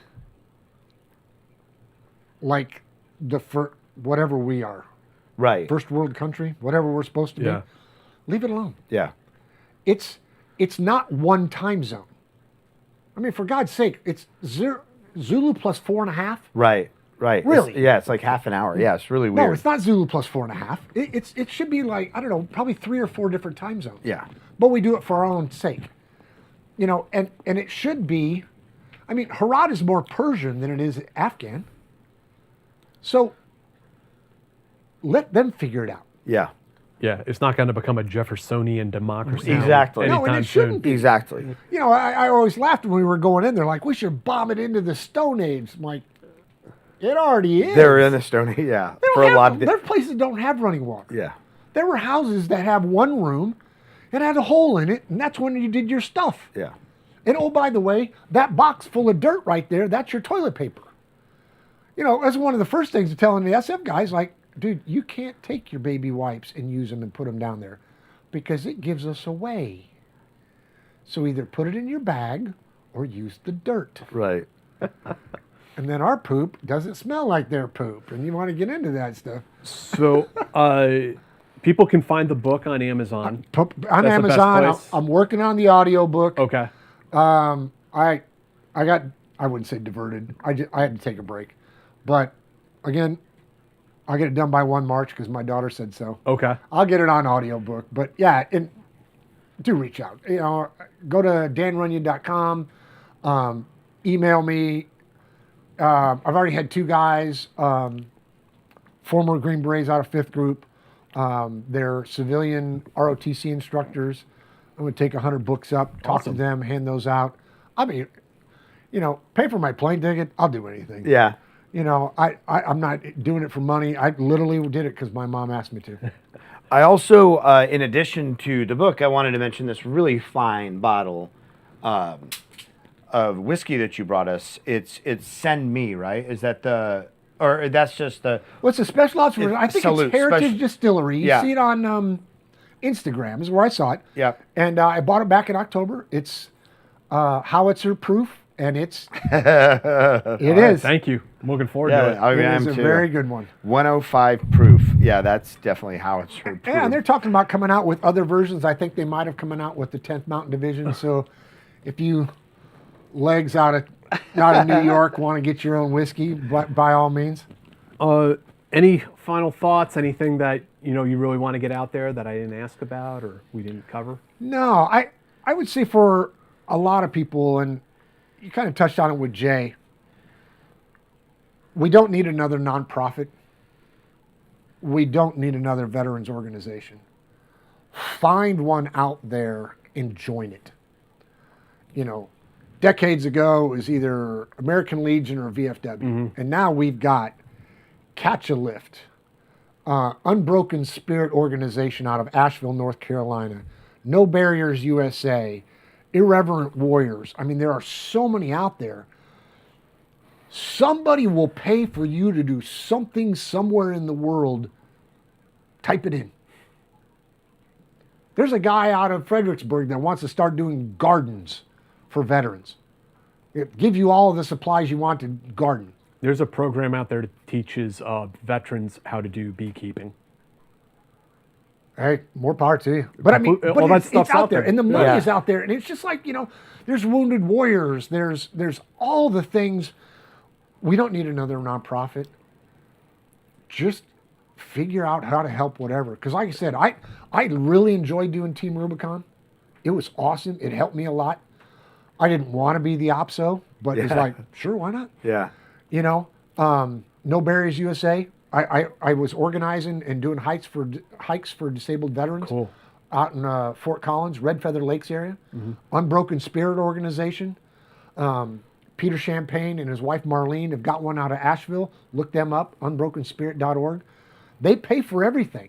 like whatever we are, Right. first world country, whatever we're supposed to Yeah. be. Leave it alone. Yeah. It's not one time zone. I mean, for God's sake, it's Zulu plus 4.5. Right. Right. Really? It's like half an hour. Yeah, it's really weird. No, it's not Zulu plus 4.5. It should be like, I don't know, probably 3 or 4 different time zones. Yeah. But we do it for our own sake. You know, and it should be, I mean, Herat is more Persian than it is Afghan. So let them figure it out. Yeah. Yeah, it's not going to become a Jeffersonian democracy. Exactly. No, and anytime it shouldn't soon. be. Exactly. You know, I always laughed when we were going in there, like, we should bomb it into the Stone Age. I'm like, it already is. They're in the Stone Age, yeah. They don't For a have- lot of There are places that don't have running water. Yeah. There were houses that have one room and had a hole in it, and that's when you did your stuff. Yeah. And oh, by the way, that box full of dirt right there, that's your toilet paper. You know, that's one of the first things to telling the SF guys, like, dude, you can't take your baby wipes and use them and put them down there because it gives us away. So either put it in your bag or use the dirt. Right. And then our poop doesn't smell like their poop, and you want to get into that stuff. So people can find the book on Amazon. On That's the best Amazon, place? I'm working on the audio book. Okay. I wouldn't say diverted. I had to take a break, but again, I'll get it done by 1 March because my daughter said so. Okay. I'll get it on audiobook, but yeah, and do reach out. You know, go to danrunyon.com, email me. I've already had 2 guys, former Green Berets out of 5th Group. They're civilian ROTC instructors. I'm going to take 100 books up, talk to them, hand those out. I mean, you know, pay for my plane ticket. I'll do anything. Yeah. You know, I'm not doing it for money. I literally did it because my mom asked me to. I also, in addition to the book, I wanted to mention this really fine bottle of whiskey that you brought us. It's Send Me, right? Is that or that's just the... What's the special ops version? I think Salute. it's Heritage Special- Distillery. You Yeah. see it on Instagram is where I saw it. Yeah. And I bought it back in October. It's howitzer proof, and it is. Thank you. I'm looking forward Yeah, to it. I mean, It I'm is a too. very good one. 105 proof. Yeah, that's definitely how it's proof. Yeah, and they're talking about coming out with other versions. I think they might have come out with the 10th Mountain Division. So if you legs out of New York want to get your own whiskey, by all means. Any final thoughts? Anything that you really want to get out there that I didn't ask about or we didn't cover? No, I would say for a lot of people, and you kind of touched on it with Jay, we don't need another nonprofit. We don't need another veterans organization. Find one out there and join it. You know, decades ago it was either American Legion or VFW, and now we've got Catch a Lift, Unbroken Spirit organization out of Asheville, North Carolina, No Barriers USA, irreverent warriors. I mean, there are so many out there. Somebody will pay for you to do something somewhere in the world. Type it in. There's a guy out of Fredericksburg that wants to start doing gardens for veterans. It give you all of the supplies you want to garden. There's a program out there that teaches veterans how to do beekeeping. Hey, more power to you. But I mean, but all that it's stuff's out there, and the money Yeah. is out there, and it's just like, you know, there's Wounded Warriors, there's all the things. We don't need another nonprofit. Just figure out how to help whatever. Because like I said, I really enjoyed doing Team Rubicon. It was awesome. It helped me a lot. I didn't want to be the OPSO, but it's Yeah. like, sure, why not? Yeah. You know, No Barriers USA. I was organizing and doing hikes for disabled veterans Cool. out in Fort Collins, Red Feather Lakes area. Unbroken Spirit organization. Peter Champagne and his wife Marlene have got one out of Asheville. Look them up, unbrokenspirit.org. They pay for everything.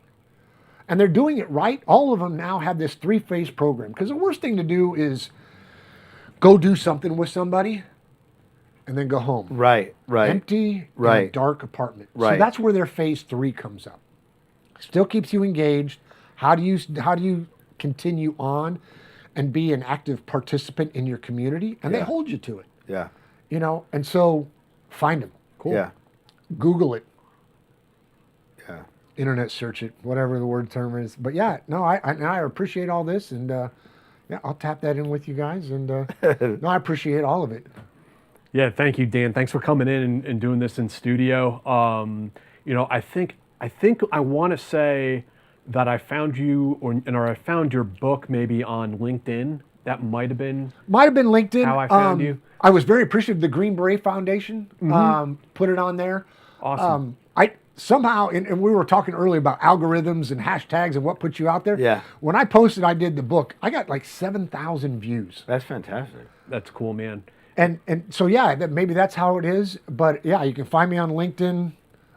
And they're doing it right. All of them now have this 3-phase program. Because the worst thing to do is go do something with somebody and then go home. Right. Right. Empty, in a Right. dark apartment. So Right. that's where their phase 3 comes up. Still keeps you engaged. How do you continue on and be an active participant in your community? And they Yeah. hold you to it. Yeah. You know, and so find them. Cool. Yeah. Google it. Yeah. Internet search it, whatever the word term is. But yeah, no, I appreciate all this, and yeah, I'll tap that in with you guys, and no, I appreciate all of it. Yeah, thank you, Dan. Thanks for coming in and doing this in studio. You know, I think I want to say that I found you, or I found your book maybe on LinkedIn. That might have been LinkedIn. How I found you. I was very appreciative. The Green Beret Foundation put it on there. Awesome. I somehow, and we were talking earlier about algorithms and hashtags and what puts you out there. Yeah. When I posted, I did the book. I got like 7,000 views. That's fantastic. That's cool, man. And so yeah, maybe that's how it is. But yeah, you can find me on LinkedIn.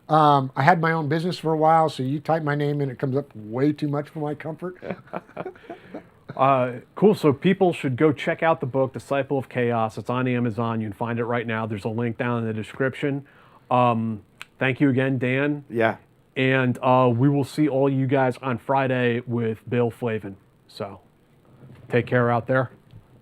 I had my own business for a while, so you type my name in, it comes up way too much for my comfort. Cool. So people should go check out the book, Disciple of Chaos. It's on Amazon. You can find it right now. There's a link down in the description. Thank you again, Dan. Yeah. And we will see all you guys on Friday with Bill Flavin. So take care out there.